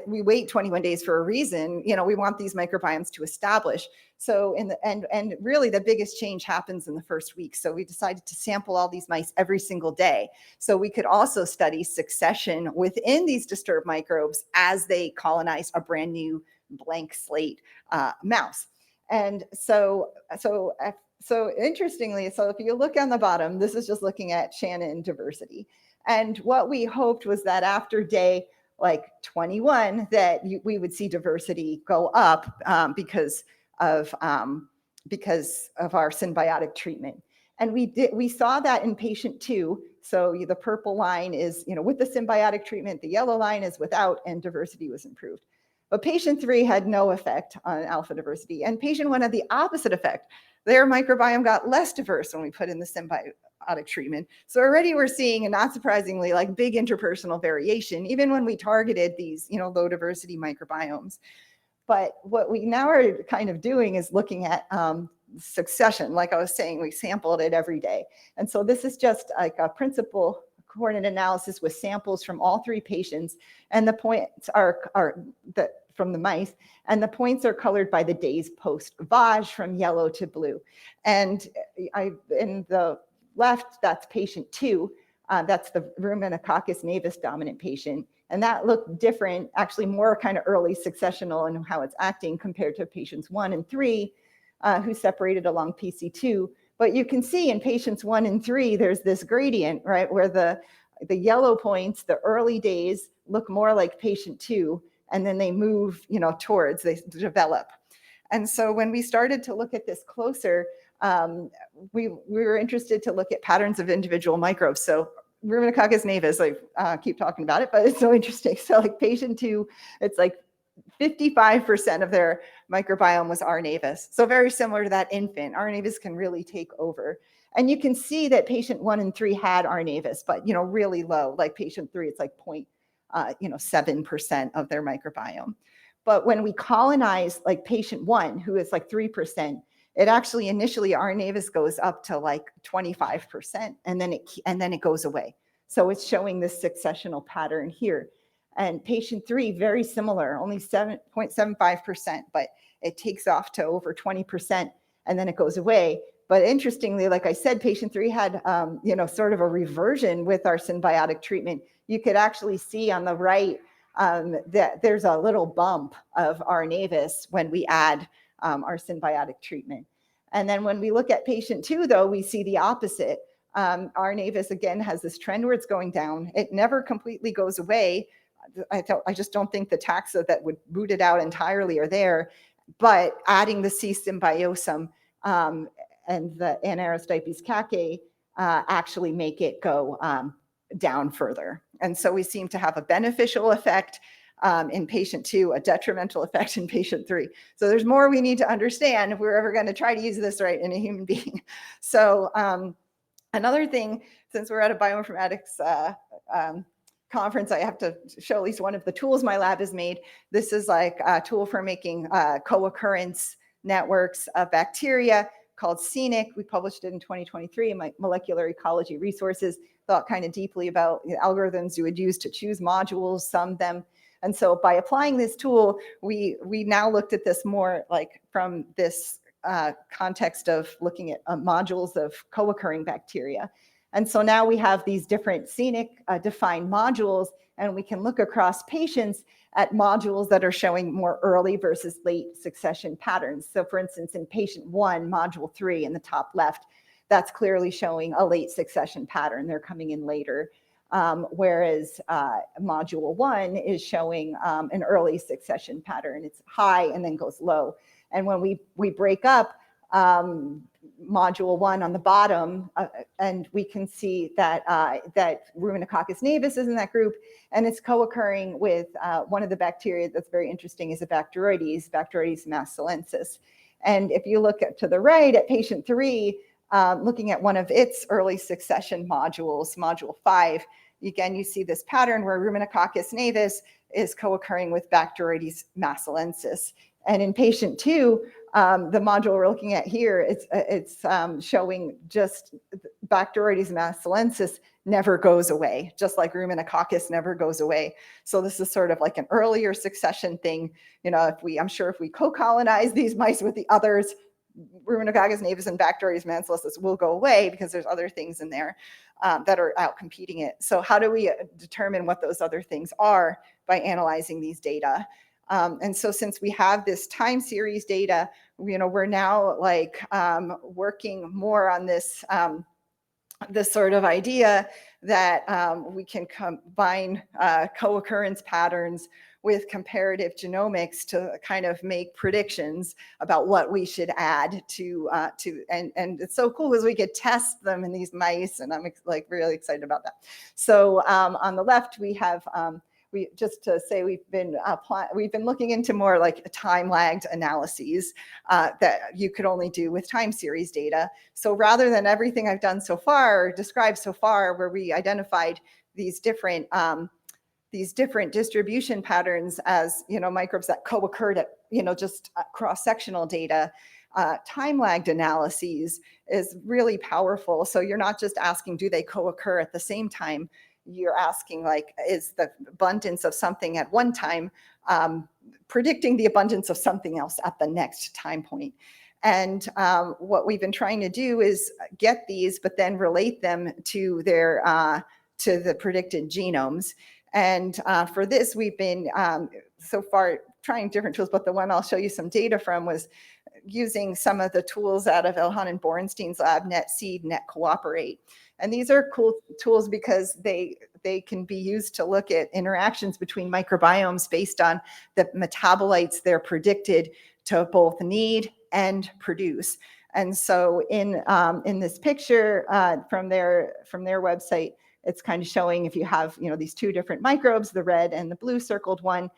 We wait 21 days for a reason. We want these microbiomes to establish. So and really the biggest change happens in the first week. So we decided to sample all these mice every single day. So we could also study succession within these disturbed microbes as they colonize a brand new blank slate mouse. And so interestingly, so if you look on the bottom, this is just looking at Shannon diversity. And what we hoped was that after day like 21, that we would see diversity go up because of our symbiotic treatment. And we saw that in patient 2. So the purple line is, with the symbiotic treatment, the yellow line is without, and diversity was improved. But patient 3 had no effect on alpha diversity, and patient 1 had the opposite effect. Their microbiome got less diverse when we put in the symbiotic treatment. So already we're seeing, and not surprisingly, like big interpersonal variation, even when we targeted these, low diversity microbiomes. But what we now are kind of doing is looking at succession. Like I was saying, we sampled it every day. And so this is just like a principal coordinate analysis with samples from all 3 patients, and the points are from the mice, and the points are colored by the days post-gavage from yellow to blue. And in the left, that's patient 2. That's the Ruminococcus navis dominant patient, and that looked different, actually more kind of early successional in how it's acting compared to patients 1 and 3, who separated along PC2. But you can see in patients 1 and 3, there's this gradient, right, where the yellow points, the early days, look more like patient 2, and then they move, towards, they develop. And so when we started to look at this closer, we were interested to look at patterns of individual microbes. So Ruminococcus navis, I keep talking about it, but it's so interesting. So like patient 2, it's like 55% of their microbiome was R. navis. So very similar to that infant, R. navis can really take over. And you can see that patient 1 and 3 had R. navis, but, really low, like patient 3, it's like 0.7% of their microbiome. But when we colonize like patient 1, who is like 3%, it actually initially R. navis goes up to like 25%, and then it goes away. So it's showing this successional pattern here. And patient 3, very similar, only 7.75%, but it takes off to over 20%, and then it goes away. But interestingly, like I said, patient 3 had, sort of a reversion with our symbiotic treatment. You could actually see on the right that there's a little bump of R. navis when we add our symbiotic treatment. And then when we look at patient 2, though, we see the opposite. R. navis, again, has this trend where it's going down. It never completely goes away. I just don't think the taxa that would root it out entirely are there, but adding the C. symbiosum and the Anaerostipes cacae actually make it go down further. And so we seem to have a beneficial effect in patient 2, a detrimental effect in patient 3. So there's more we need to understand if we're ever going to try to use this right in a human being. So another thing, since we're at a bioinformatics conference, I have to show at least one of the tools my lab has made. This is like a tool for making co-occurrence networks of bacteria called scenic. We published it in 2023 in my Molecular Ecology Resources, thought kind of deeply about the algorithms you would use to choose modules, sum them. And so by applying this tool, we now looked at this more like from this context of looking at modules of co-occurring bacteria. And so now we have these different scenic defined modules, and we can look across patients at modules that are showing more early versus late succession patterns. So for instance, in patient 1, module 3 in the top left, that's clearly showing a late succession pattern. They're coming in later. Whereas module 1 is showing an early succession pattern. It's high and then goes low. And when we break up module 1 on the bottom, and we can see that that Ruminococcus navis is in that group, and it's co-occurring with one of the bacteria that's very interesting is a Bacteroides macillensis. And if you look to the right at patient 3, looking at one of its early succession modules, module 5, again, you see this pattern where Ruminococcus navis is co-occurring with Bacteroides macillensis. And in patient 2, the module we're looking at here, it's showing just Bacteroides macillensis never goes away, just like Ruminococcus never goes away. So this is sort of like an earlier succession thing. You know, I'm sure if we co-colonize these mice with the others, Ruminococcus navis and Bacteroides macillensis will go away because there's other things in there that are out competing it. So how do we determine what those other things are by analyzing these data? And so since we have this time series data, we're now like working more on this this sort of idea that we can combine co-occurrence patterns with comparative genomics to kind of make predictions about what we should add to and it's so cool because we could test them in these mice, and I'm like really excited about that. So on the left we have just to say we've been looking into more like time lagged analyses that you could only do with time series data. So rather than everything I've done so far, or described so far, where we identified these different distribution patterns as microbes that co-occurred at just cross-sectional data, time lagged analyses is really powerful. So you're not just asking, do they co-occur at the same time? You're asking, like, is the abundance of something at one time predicting the abundance of something else at the next time point? And what we've been trying to do is get these, but then relate them to their to the predicted genomes. And for this, we've been so far trying different tools, but the one I'll show you some data from was using some of the tools out of Elhanan Borenstein's lab, NetSeed, NetCooperate. And these are cool tools because they can be used to look at interactions between microbiomes based on the metabolites they're predicted to both need and produce. And so in this picture from their website, it's kind of showing if you have these two different microbes, the red and the blue circled one,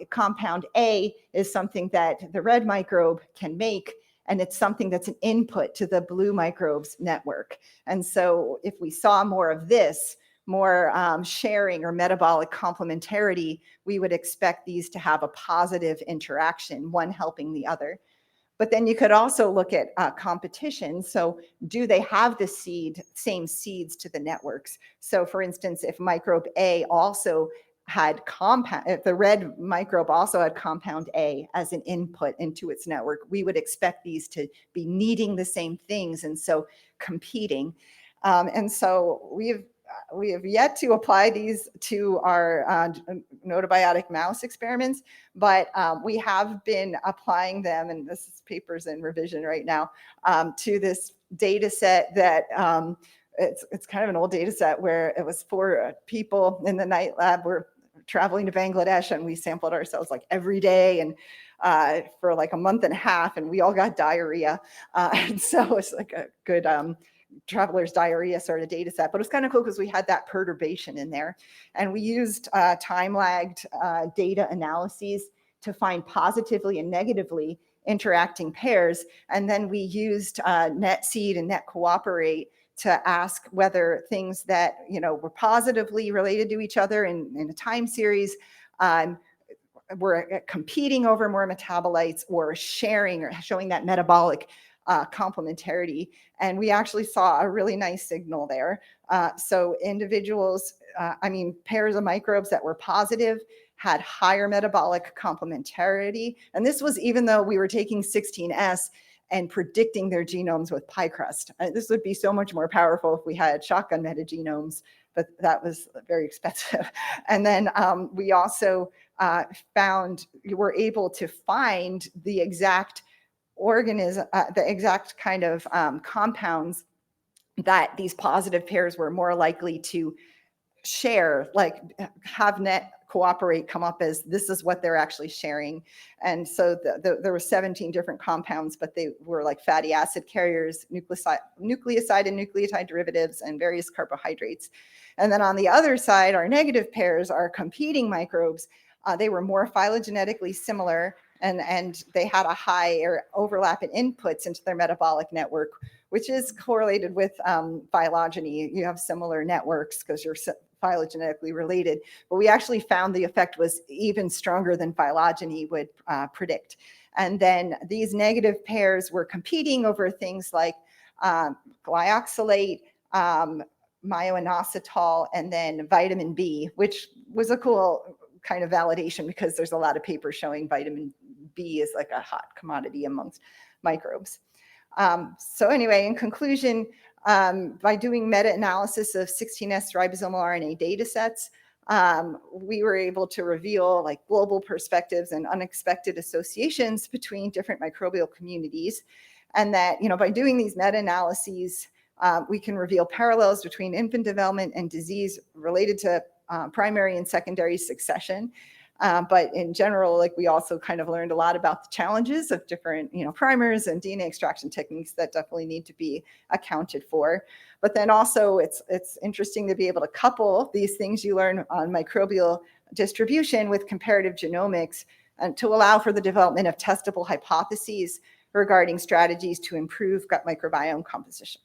compound A is something that the red microbe can make, and it's something that's an input to the blue microbe's network. And so if we saw more of this, more sharing or metabolic complementarity, we would expect these to have a positive interaction, one helping the other. But then you could also look at competition. So do they have the same seeds to the networks? So for instance, if microbe A also had if the red microbe also had compound A as an input into its network, we would expect these to be needing the same things and so competing. And so we have yet to apply these to our gnotobiotic mouse experiments, but we have been applying them, and this paper's in revision right now, to this data set that it's kind of an old data set where it was 4 people in the night lab were traveling to Bangladesh, and we sampled ourselves like every day and for like a month and a half, and we all got diarrhea. And so it's like a good traveler's diarrhea sort of data set, but it was kind of cool because we had that perturbation in there, and we used time lagged data analyses to find positively and negatively interacting pairs. And then we used NetSeed and NetCooperate to ask whether things that were positively related to each other in a time series were competing over more metabolites or sharing or showing that metabolic complementarity. And we actually saw a really nice signal there. So individuals, pairs of microbes that were positive had higher metabolic complementarity. And this was even though we were taking 16S and predicting their genomes with pie crust. This would be so much more powerful if we had shotgun metagenomes, but that was very expensive. And then we also found you were able to find the exact organism, the exact kind of compounds that these positive pairs were more likely to share, like have net cooperate come up as this is what they're actually sharing. And so there were 17 different compounds, but they were like fatty acid carriers, nucleoside and nucleotide derivatives, and various carbohydrates. And then on the other side, our negative pairs are competing microbes. They were more phylogenetically similar, and they had a higher overlap in inputs into their metabolic network, which is correlated with phylogeny. You have similar networks because you're phylogenetically related, but we actually found the effect was even stronger than phylogeny would predict. And then these negative pairs were competing over things like glyoxylate, myoinositol, and then vitamin B, which was a cool kind of validation because there's a lot of papers showing vitamin B is like a hot commodity amongst microbes. So anyway, in conclusion, by doing meta-analysis of 16S ribosomal RNA data sets, we were able to reveal like global perspectives and unexpected associations between different microbial communities. And that, by doing these meta-analyses, we can reveal parallels between infant development and disease related to primary and secondary succession. But in general, like we also kind of learned a lot about the challenges of different, primers and DNA extraction techniques that definitely need to be accounted for. But then also it's interesting to be able to couple these things you learn on microbial distribution with comparative genomics and to allow for the development of testable hypotheses regarding strategies to improve gut microbiome composition.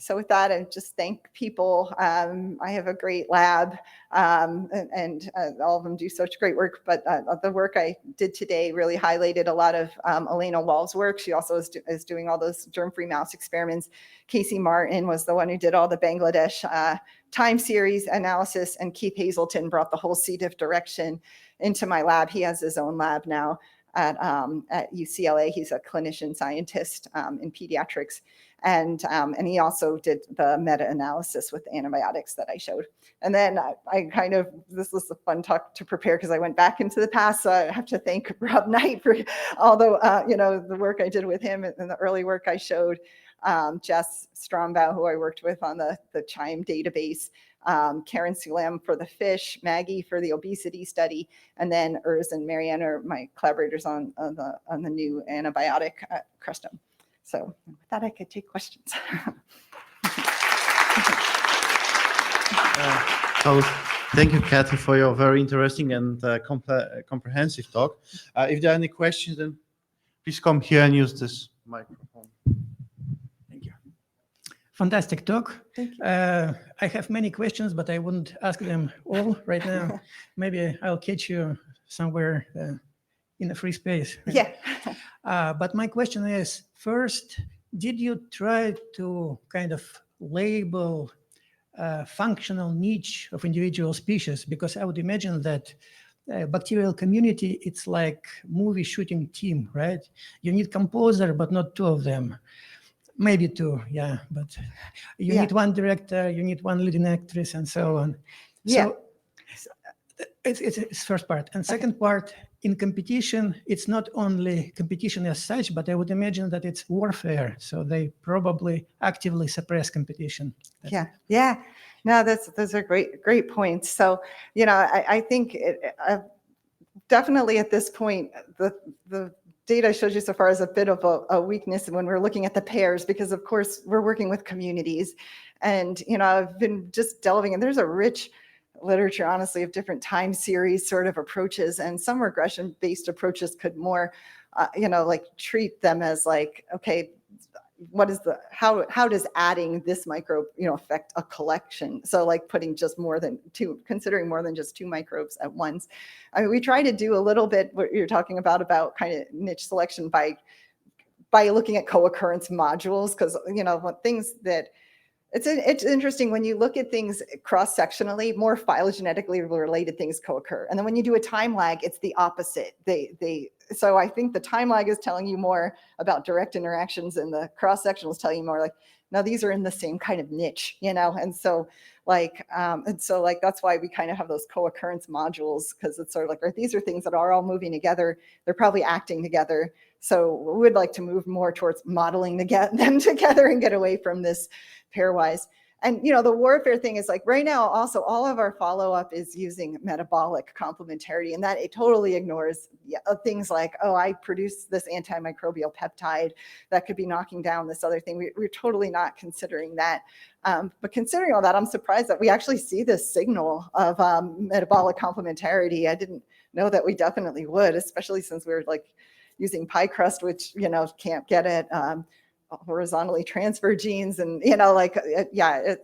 So with that, I just thank people. I have a great lab, and all of them do such great work, but the work I did today really highlighted a lot of Elena Wall's work. She also is doing all those germ-free mouse experiments. Casey Martin was the one who did all the Bangladesh time series analysis, and Keith Hazelton brought the whole C. diff direction into my lab. He has his own lab now at UCLA. He's a clinician scientist in pediatrics. And he also did the meta-analysis with the antibiotics that I showed. And then this was a fun talk to prepare because I went back into the past. So I have to thank Rob Knight for all the work I did with him and the early work I showed. Jess Strombow, who I worked with on the CHIME database, Karen Sulam for the fish, Maggie for the obesity study, and then Urs and Marianne are my collaborators on the new antibiotic Crestome. So with that, I could take questions. So thank you, Kathy, for your very interesting and comprehensive talk. If there are any questions, then please come here and use this microphone. Thank you. Fantastic talk. Thank you. I have many questions, but I wouldn't ask them all right now. Maybe I'll catch you somewhere in a free space. Yeah. But my question is, first, did you try to kind of label functional niche of individual species? Because I would imagine that bacterial community, it's like movie shooting team, right? You need composer, but not two of them. Maybe two, yeah, but you need one director, you need one leading actress, and so on. Yeah. So it's first part. And second part, in competition, it's not only competition as such, but I would imagine that it's warfare. So they probably actively suppress competition. Yeah. No, those are great points. So, I think definitely at this point, the data I showed you so far is a bit of a weakness when we're looking at the pairs, because of course we're working with communities, and I've been just delving, and there's a rich literature, honestly, of different time series sort of approaches, and some regression-based approaches could more, like treat them as like, okay, how does adding this microbe, affect a collection? So like putting just considering more than just 2 microbes at once. I mean, we try to do a little bit what you're talking about kind of niche selection by looking at co-occurrence modules, because, things that it's interesting when you look at things cross-sectionally, more phylogenetically related things co-occur. And then when you do a time lag, it's the opposite. So I think the time lag is telling you more about direct interactions, and the cross-sectional is telling you more like, no, these are in the same kind of niche, and so that's why we kind of have those co-occurrence modules, because it's sort of like, these are things that are all moving together. They're probably acting together. So we would like to move more towards modeling them together and get away from this pairwise. And, the warfare thing is like right now, also all of our follow-up is using metabolic complementarity, and that it totally ignores things like, oh, I produce this antimicrobial peptide that could be knocking down this other thing. We're totally not considering that. But considering all that, I'm surprised that we actually see this signal of metabolic complementarity. I didn't know that we definitely would, especially since we're like using pie crust, which, can't get at horizontally transferred genes, and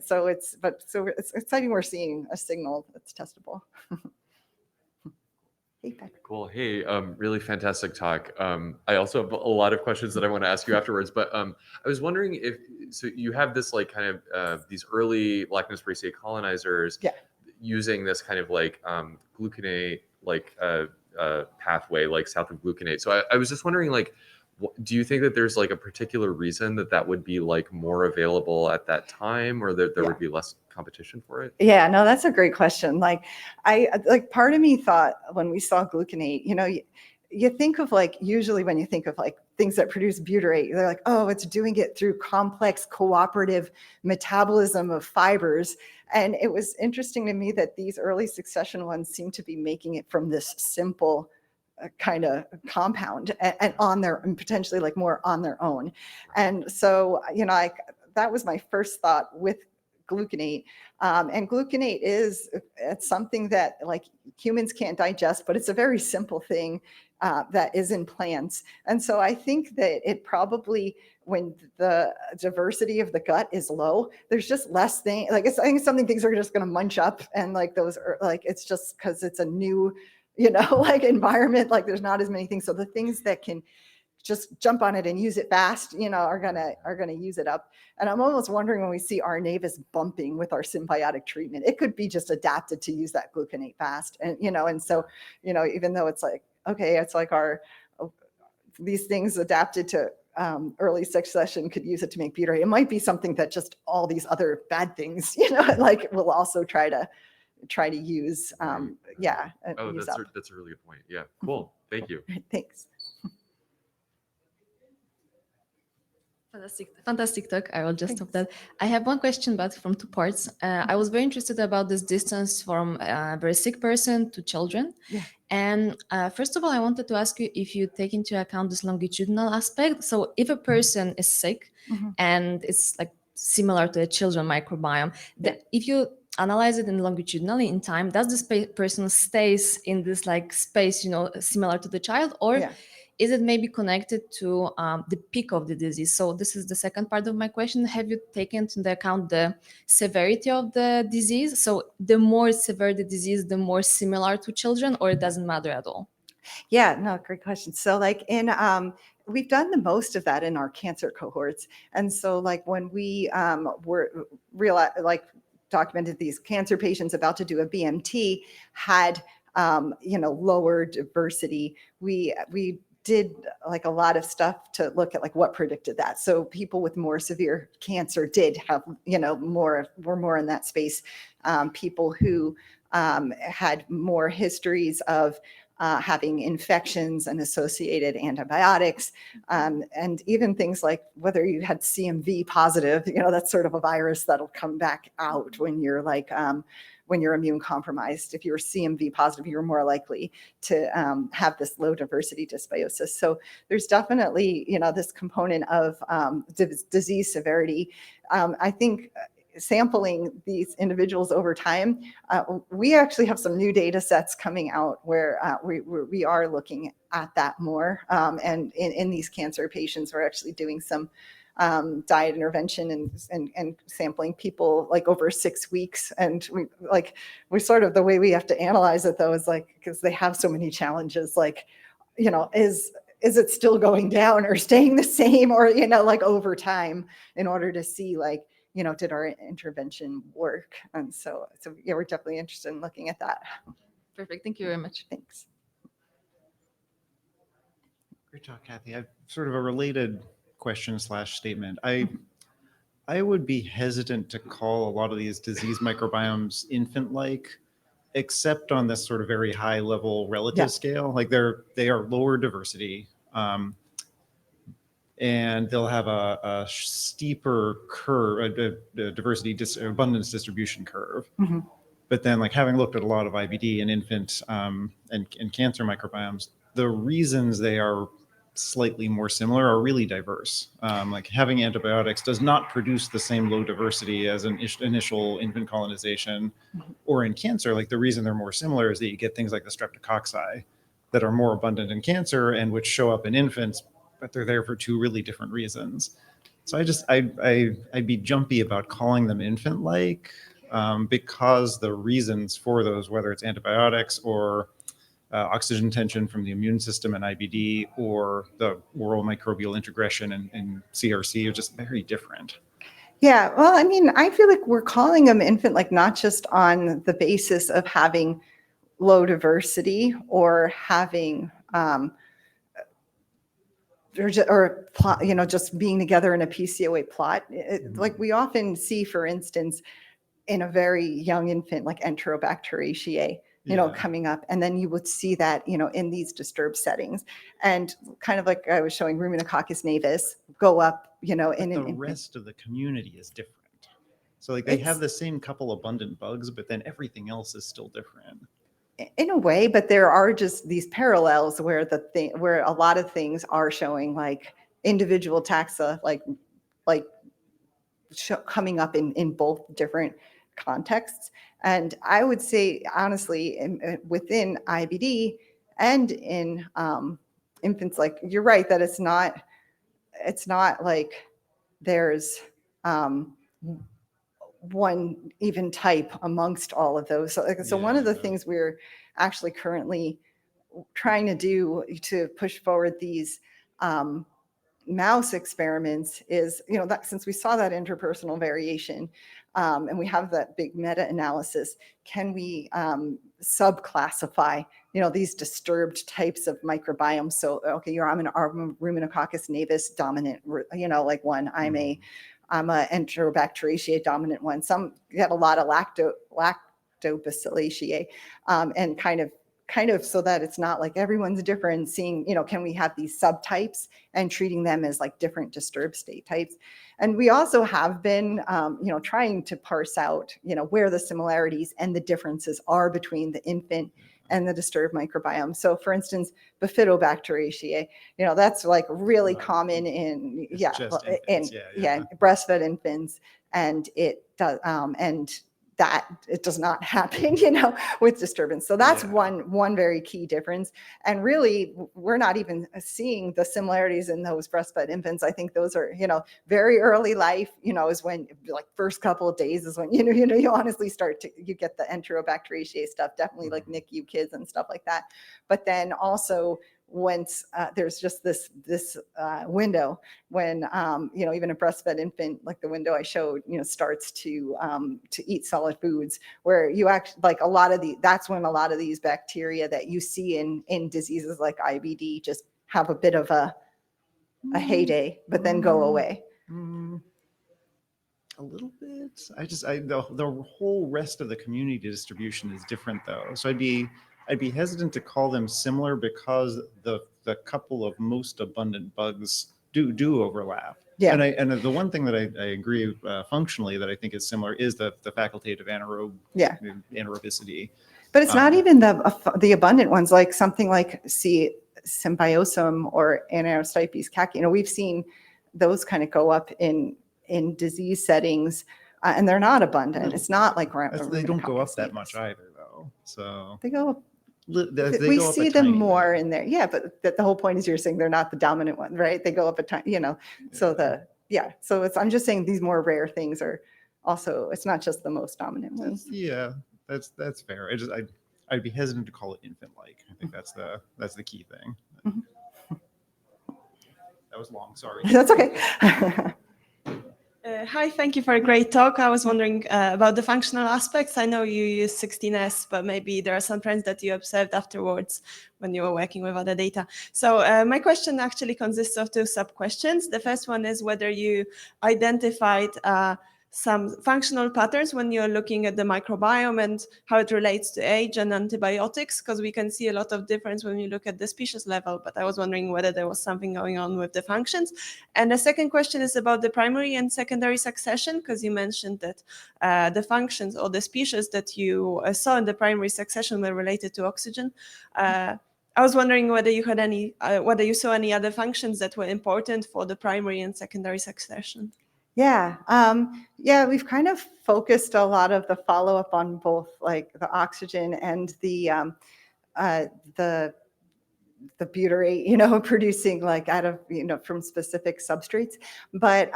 so it's exciting we're seeing a signal that's testable. Hey, Patrick. Cool. Hey, really fantastic talk. I also have a lot of questions that I want to ask you afterwards, but I was wondering so you have this like kind of these early lactose colonizers using this kind of like gluconate like pathway like south of gluconate. So I was just wondering, like, do you think that there's like a particular reason that would be like more available at that time, or that there would be less competition for it? Yeah, no, that's a great question. Like, part of me thought when we saw gluconate, you think of like, usually when you think of like things that produce butyrate, they're like, oh, it's doing it through complex cooperative metabolism of fibers. And it was interesting to me that these early succession ones seem to be making it from this simple kind of compound and potentially like more on their own. And so, that was my first thought with gluconate. And gluconate it's something that like humans can't digest, but it's a very simple thing that is in plants. And so I think that it probably, when the diversity of the gut is low, there's just less thing. Like, I think something things are just going to munch up, and like those are like, it's just because it's a new like environment, like there's not as many things. So the things that can just jump on it and use it fast, are gonna use it up. And I'm almost wondering, when we see R. navis bumping with our symbiotic treatment, it could be just adapted to use that gluconate fast. And, and so, even though it's like, okay, it's like these things adapted to early succession could use it to make butyrate. It might be something that just all these other bad things, like we'll also try to use, Oh, use that's a really good point. Yeah, cool. Thank you. Thanks. Fantastic talk. I will just stop that. I have one question, but from 2 parts. I was very interested about this distance from a very sick person to children. Yeah. And first of all, I wanted to ask you if you take into account this longitudinal aspect. So if a person is sick and it's like similar to a children microbiome, if you analyze it in longitudinally in time, does this person stays in this like space, similar to the child, or is it maybe connected to the peak of the disease? So this is the second part of my question. Have you taken into account the severity of the disease? So the more severe the disease, the more similar to children, or it doesn't matter at all? Yeah, no, great question. So like we've done the most of that in our cancer cohorts. And so like when we documented these cancer patients about to do a BMT had, lower diversity, we did like a lot of stuff to look at like what predicted that. So people with more severe cancer did have, were more in that space. People who had more histories of having infections and associated antibiotics, and even things like whether you had CMV positive, that's sort of a virus that'll come back out when you're like, when you're immune compromised. If you're CMV positive, you're more likely to have this low diversity dysbiosis. So there's definitely, this component of disease severity. I think sampling these individuals over time, we actually have some new data sets coming out where we are looking at that more. And in these cancer patients, we're actually doing some diet intervention and sampling people like over 6 weeks. And we sort of, the way we have to analyze it though is like, because they have so many challenges, like, is it still going down or staying the same, or, like over time, in order to see like, did our intervention work? And so yeah, we're definitely interested in looking at that. Perfect. Thank you very much. Thanks. Great talk, Kathy. I've sort of a related question / statement. I would be hesitant to call a lot of these disease microbiomes infant-like, except on this sort of very high level relative scale. Like they are lower diversity, and they'll have a steeper curve, a diversity abundance distribution curve. Mm-hmm. But then, like, having looked at a lot of IBD and infant and cancer microbiomes, the reasons they are slightly more similar are really diverse. Like having antibiotics does not produce the same low diversity as an initial infant colonization, or in cancer. Like the reason they're more similar is that you get things like the streptococci that are more abundant in cancer and which show up in infants, but they're there for two really different reasons. So I'd be jumpy about calling them infant-like, because the reasons for those, whether it's antibiotics or oxygen tension from the immune system and IBD, or the oral microbial integration and CRC, are just very different. Yeah, well, I mean, I feel like we're calling them infant, like not just on the basis of having low diversity or having, just being together in a PCOA plot. Like we often see, for instance, in a very young infant, like Enterobacteriaceae, coming up. And then you would see that, in these disturbed settings. And kind of like I was showing Ruminococcus navis go up, in the rest of the community is different. So like they have the same couple abundant bugs, but then everything else is still different. In a way, but there are just these parallels where where a lot of things are showing like individual taxa, coming up in both different contexts. And I would say, honestly, within IBD and in infants, like you're right, that it's not like there's one even type amongst all of those. So one of the things we're actually currently trying to do to push forward these mouse experiments is, that since we saw that interpersonal variation, and we have that big meta-analysis, can we subclassify, these disturbed types of microbiomes? So, okay, I'm an Ruminococcus navis dominant, like one. I'm a Enterobacteriaceae dominant one. Some get a lot of Lactobacilliaceae, and kind of so that it's not like everyone's different, seeing, can we have these subtypes and treating them as like different disturbed state types. And we also have been, trying to parse out, where the similarities and the differences are between the infant and the disturbed microbiome. So for instance, Bifidobacteriaceae, that's like really common in, breastfed infants. And it does, and that it does not happen, with disturbance. So that's one very key difference. And really, we're not even seeing the similarities in those breastfed infants. I think those are, very early life, is when, like, first couple of days is when, you honestly you get the Enterobacteriaceae stuff, definitely like NICU kids and stuff like that. But then also, once there's just this window when even a breastfed infant, like the window I showed, starts to eat solid foods, where you actually, like, that's when a lot of these bacteria that you see in diseases like IBD just have a bit of a heyday, but then go away. A little bit. The whole rest of the community distribution is different though. So I'd be hesitant to call them similar, because the couple of most abundant bugs do overlap. Yeah. And the one thing that I agree functionally that I think is similar is the facultative anaerobicity. But it's not even the abundant ones, like something like Symbiosum or Anaerostipes cacti. We've seen those kind of go up in disease settings, and they're not abundant. It's not like they don't go up that much either, though. So they go up. We see them more in there. Yeah, but the whole point is you're saying they're not the dominant one, right? They go up a tiny, so yeah, so I'm just saying these more rare things are also, it's not just the most dominant ones. Yeah, that's fair. I'd be hesitant to call it infant-like. I think that's the key thing. Mhm. That was long. Sorry. That's okay. Hi, thank you for a great talk. I was wondering about the functional aspects. I know you use 16S, but maybe there are some trends that you observed afterwards when you were working with other data. So my question actually consists of two sub-questions. The first one is whether you identified some functional patterns when you're looking at the microbiome and how it relates to age and antibiotics, because we can see a lot of difference when you look at the species level, but I was wondering whether there was something going on with the functions. And the second question is about the primary and secondary succession, because you mentioned that the functions or the species that you saw in the primary succession were related to oxygen. I was wondering whether you had whether you saw any other functions that were important for the primary and secondary succession. Yeah, we've kind of focused a lot of the follow-up on both like the oxygen and the butyrate, producing like out of, from specific substrates. But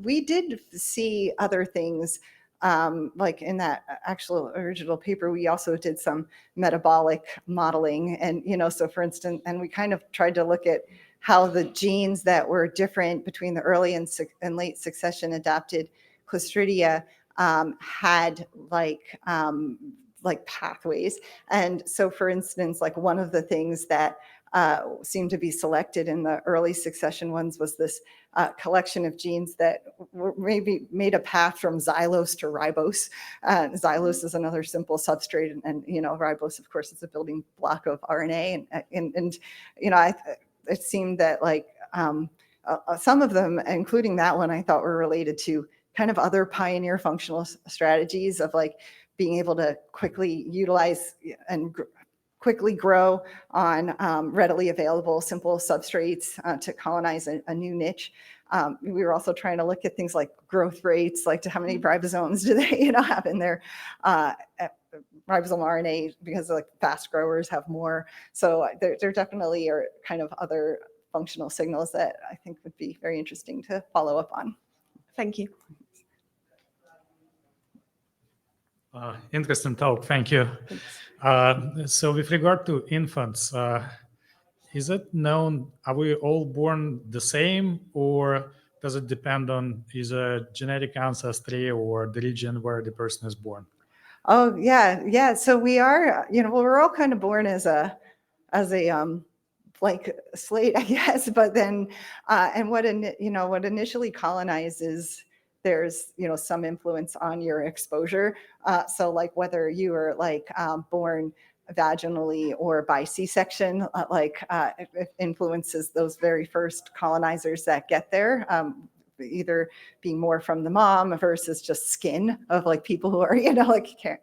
we did see other things, like in that actual original paper, we also did some metabolic modeling. And, so for instance, and we kind of tried to look at how the genes that were different between the early and late succession adapted Clostridia had like pathways. And so for instance, like one of the things that seemed to be selected in the early succession ones was this collection of genes that maybe made a path from xylose to ribose. Xylose is another simple substrate, and ribose, of course, is a building block of RNA. And it seemed that like some of them, including that one, I thought were related to kind of other pioneer functional strategies of like being able to quickly utilize and quickly grow on readily available simple substrates to colonize a new niche. We were also trying to look at things like growth rates, like to how many ribosomes do they have in their ribosome RNA, because like fast growers have more. So there definitely are kind of other functional signals that I think would be very interesting to follow up on. Thank you. Interesting talk. Thank you. So with regard to infants, is it known, are we all born the same, or does it depend on either genetic ancestry or the region where the person is born? Oh, yeah. So we are, we're all kind of born as a blank slate, I guess. But then, and what initially colonizes, there's some influence on your exposure. So like whether you are like born vaginally or by C-section, it influences those very first colonizers that get there. Either being more from the mom versus just skin of like people who are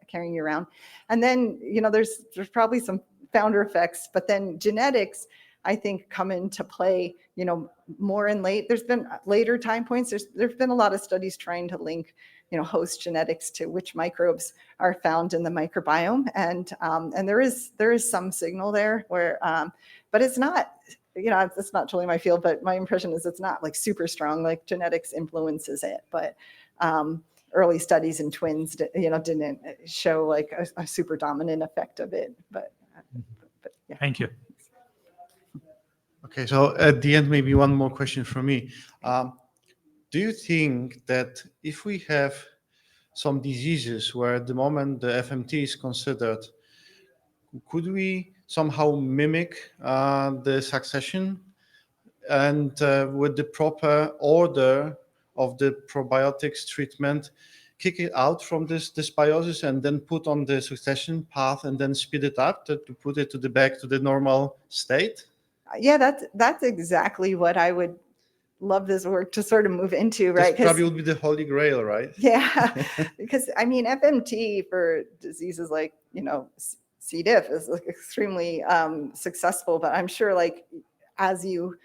carrying you around. And then there's probably some founder effects, but then genetics I think come into play more in there's been later time points. There's been a lot of studies trying to link host genetics to which microbes are found in the microbiome, and there is some signal there where but it's not it's not totally my field, but my impression is it's not like super strong, like genetics influences it. But early studies in twins, didn't show like a super dominant effect of it. But yeah. Thank you. Okay, so at the end, maybe one more question from me. Do you think that if we have some diseases where at the moment the FMT is considered, could we somehow mimic the succession and with the proper order of the probiotics treatment, kick it out from this dysbiosis and then put on the succession path and then speed it up to put it back to the normal state? Yeah, that's exactly what I would love this work to sort of move into, right? This probably would be the holy grail, right? Yeah, because I mean, FMT for diseases like C. diff is like extremely successful, but I'm sure like as you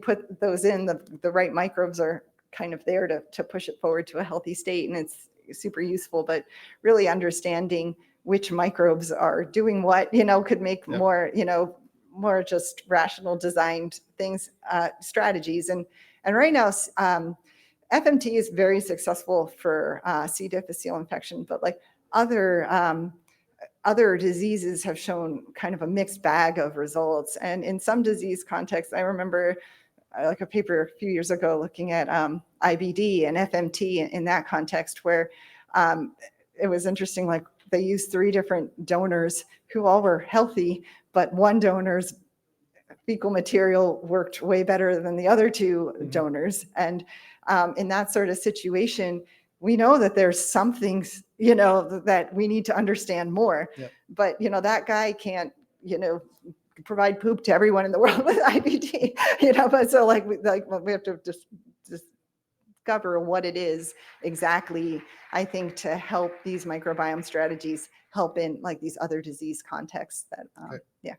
put those in, the right microbes are kind of there to push it forward to a healthy state, and it's super useful. But really understanding which microbes are doing what, could make more, more just rational designed things, strategies. And And right now, FMT is very successful for C. difficile infection, but like other diseases have shown kind of a mixed bag of results. And in some disease contexts, I remember like a paper a few years ago looking at IBD and FMT in that context, where it was interesting, like they used 3 different donors who all were healthy, but one donor's fecal material worked way better than the other 2 donors. And in that sort of situation, we know that there's some things, that we need to understand more. Yep. But, that guy can't, provide poop to everyone in the world with IBD, but so we have to just discover what it is exactly, I think, to help these microbiome strategies help in like these other disease contexts that, Okay. yeah.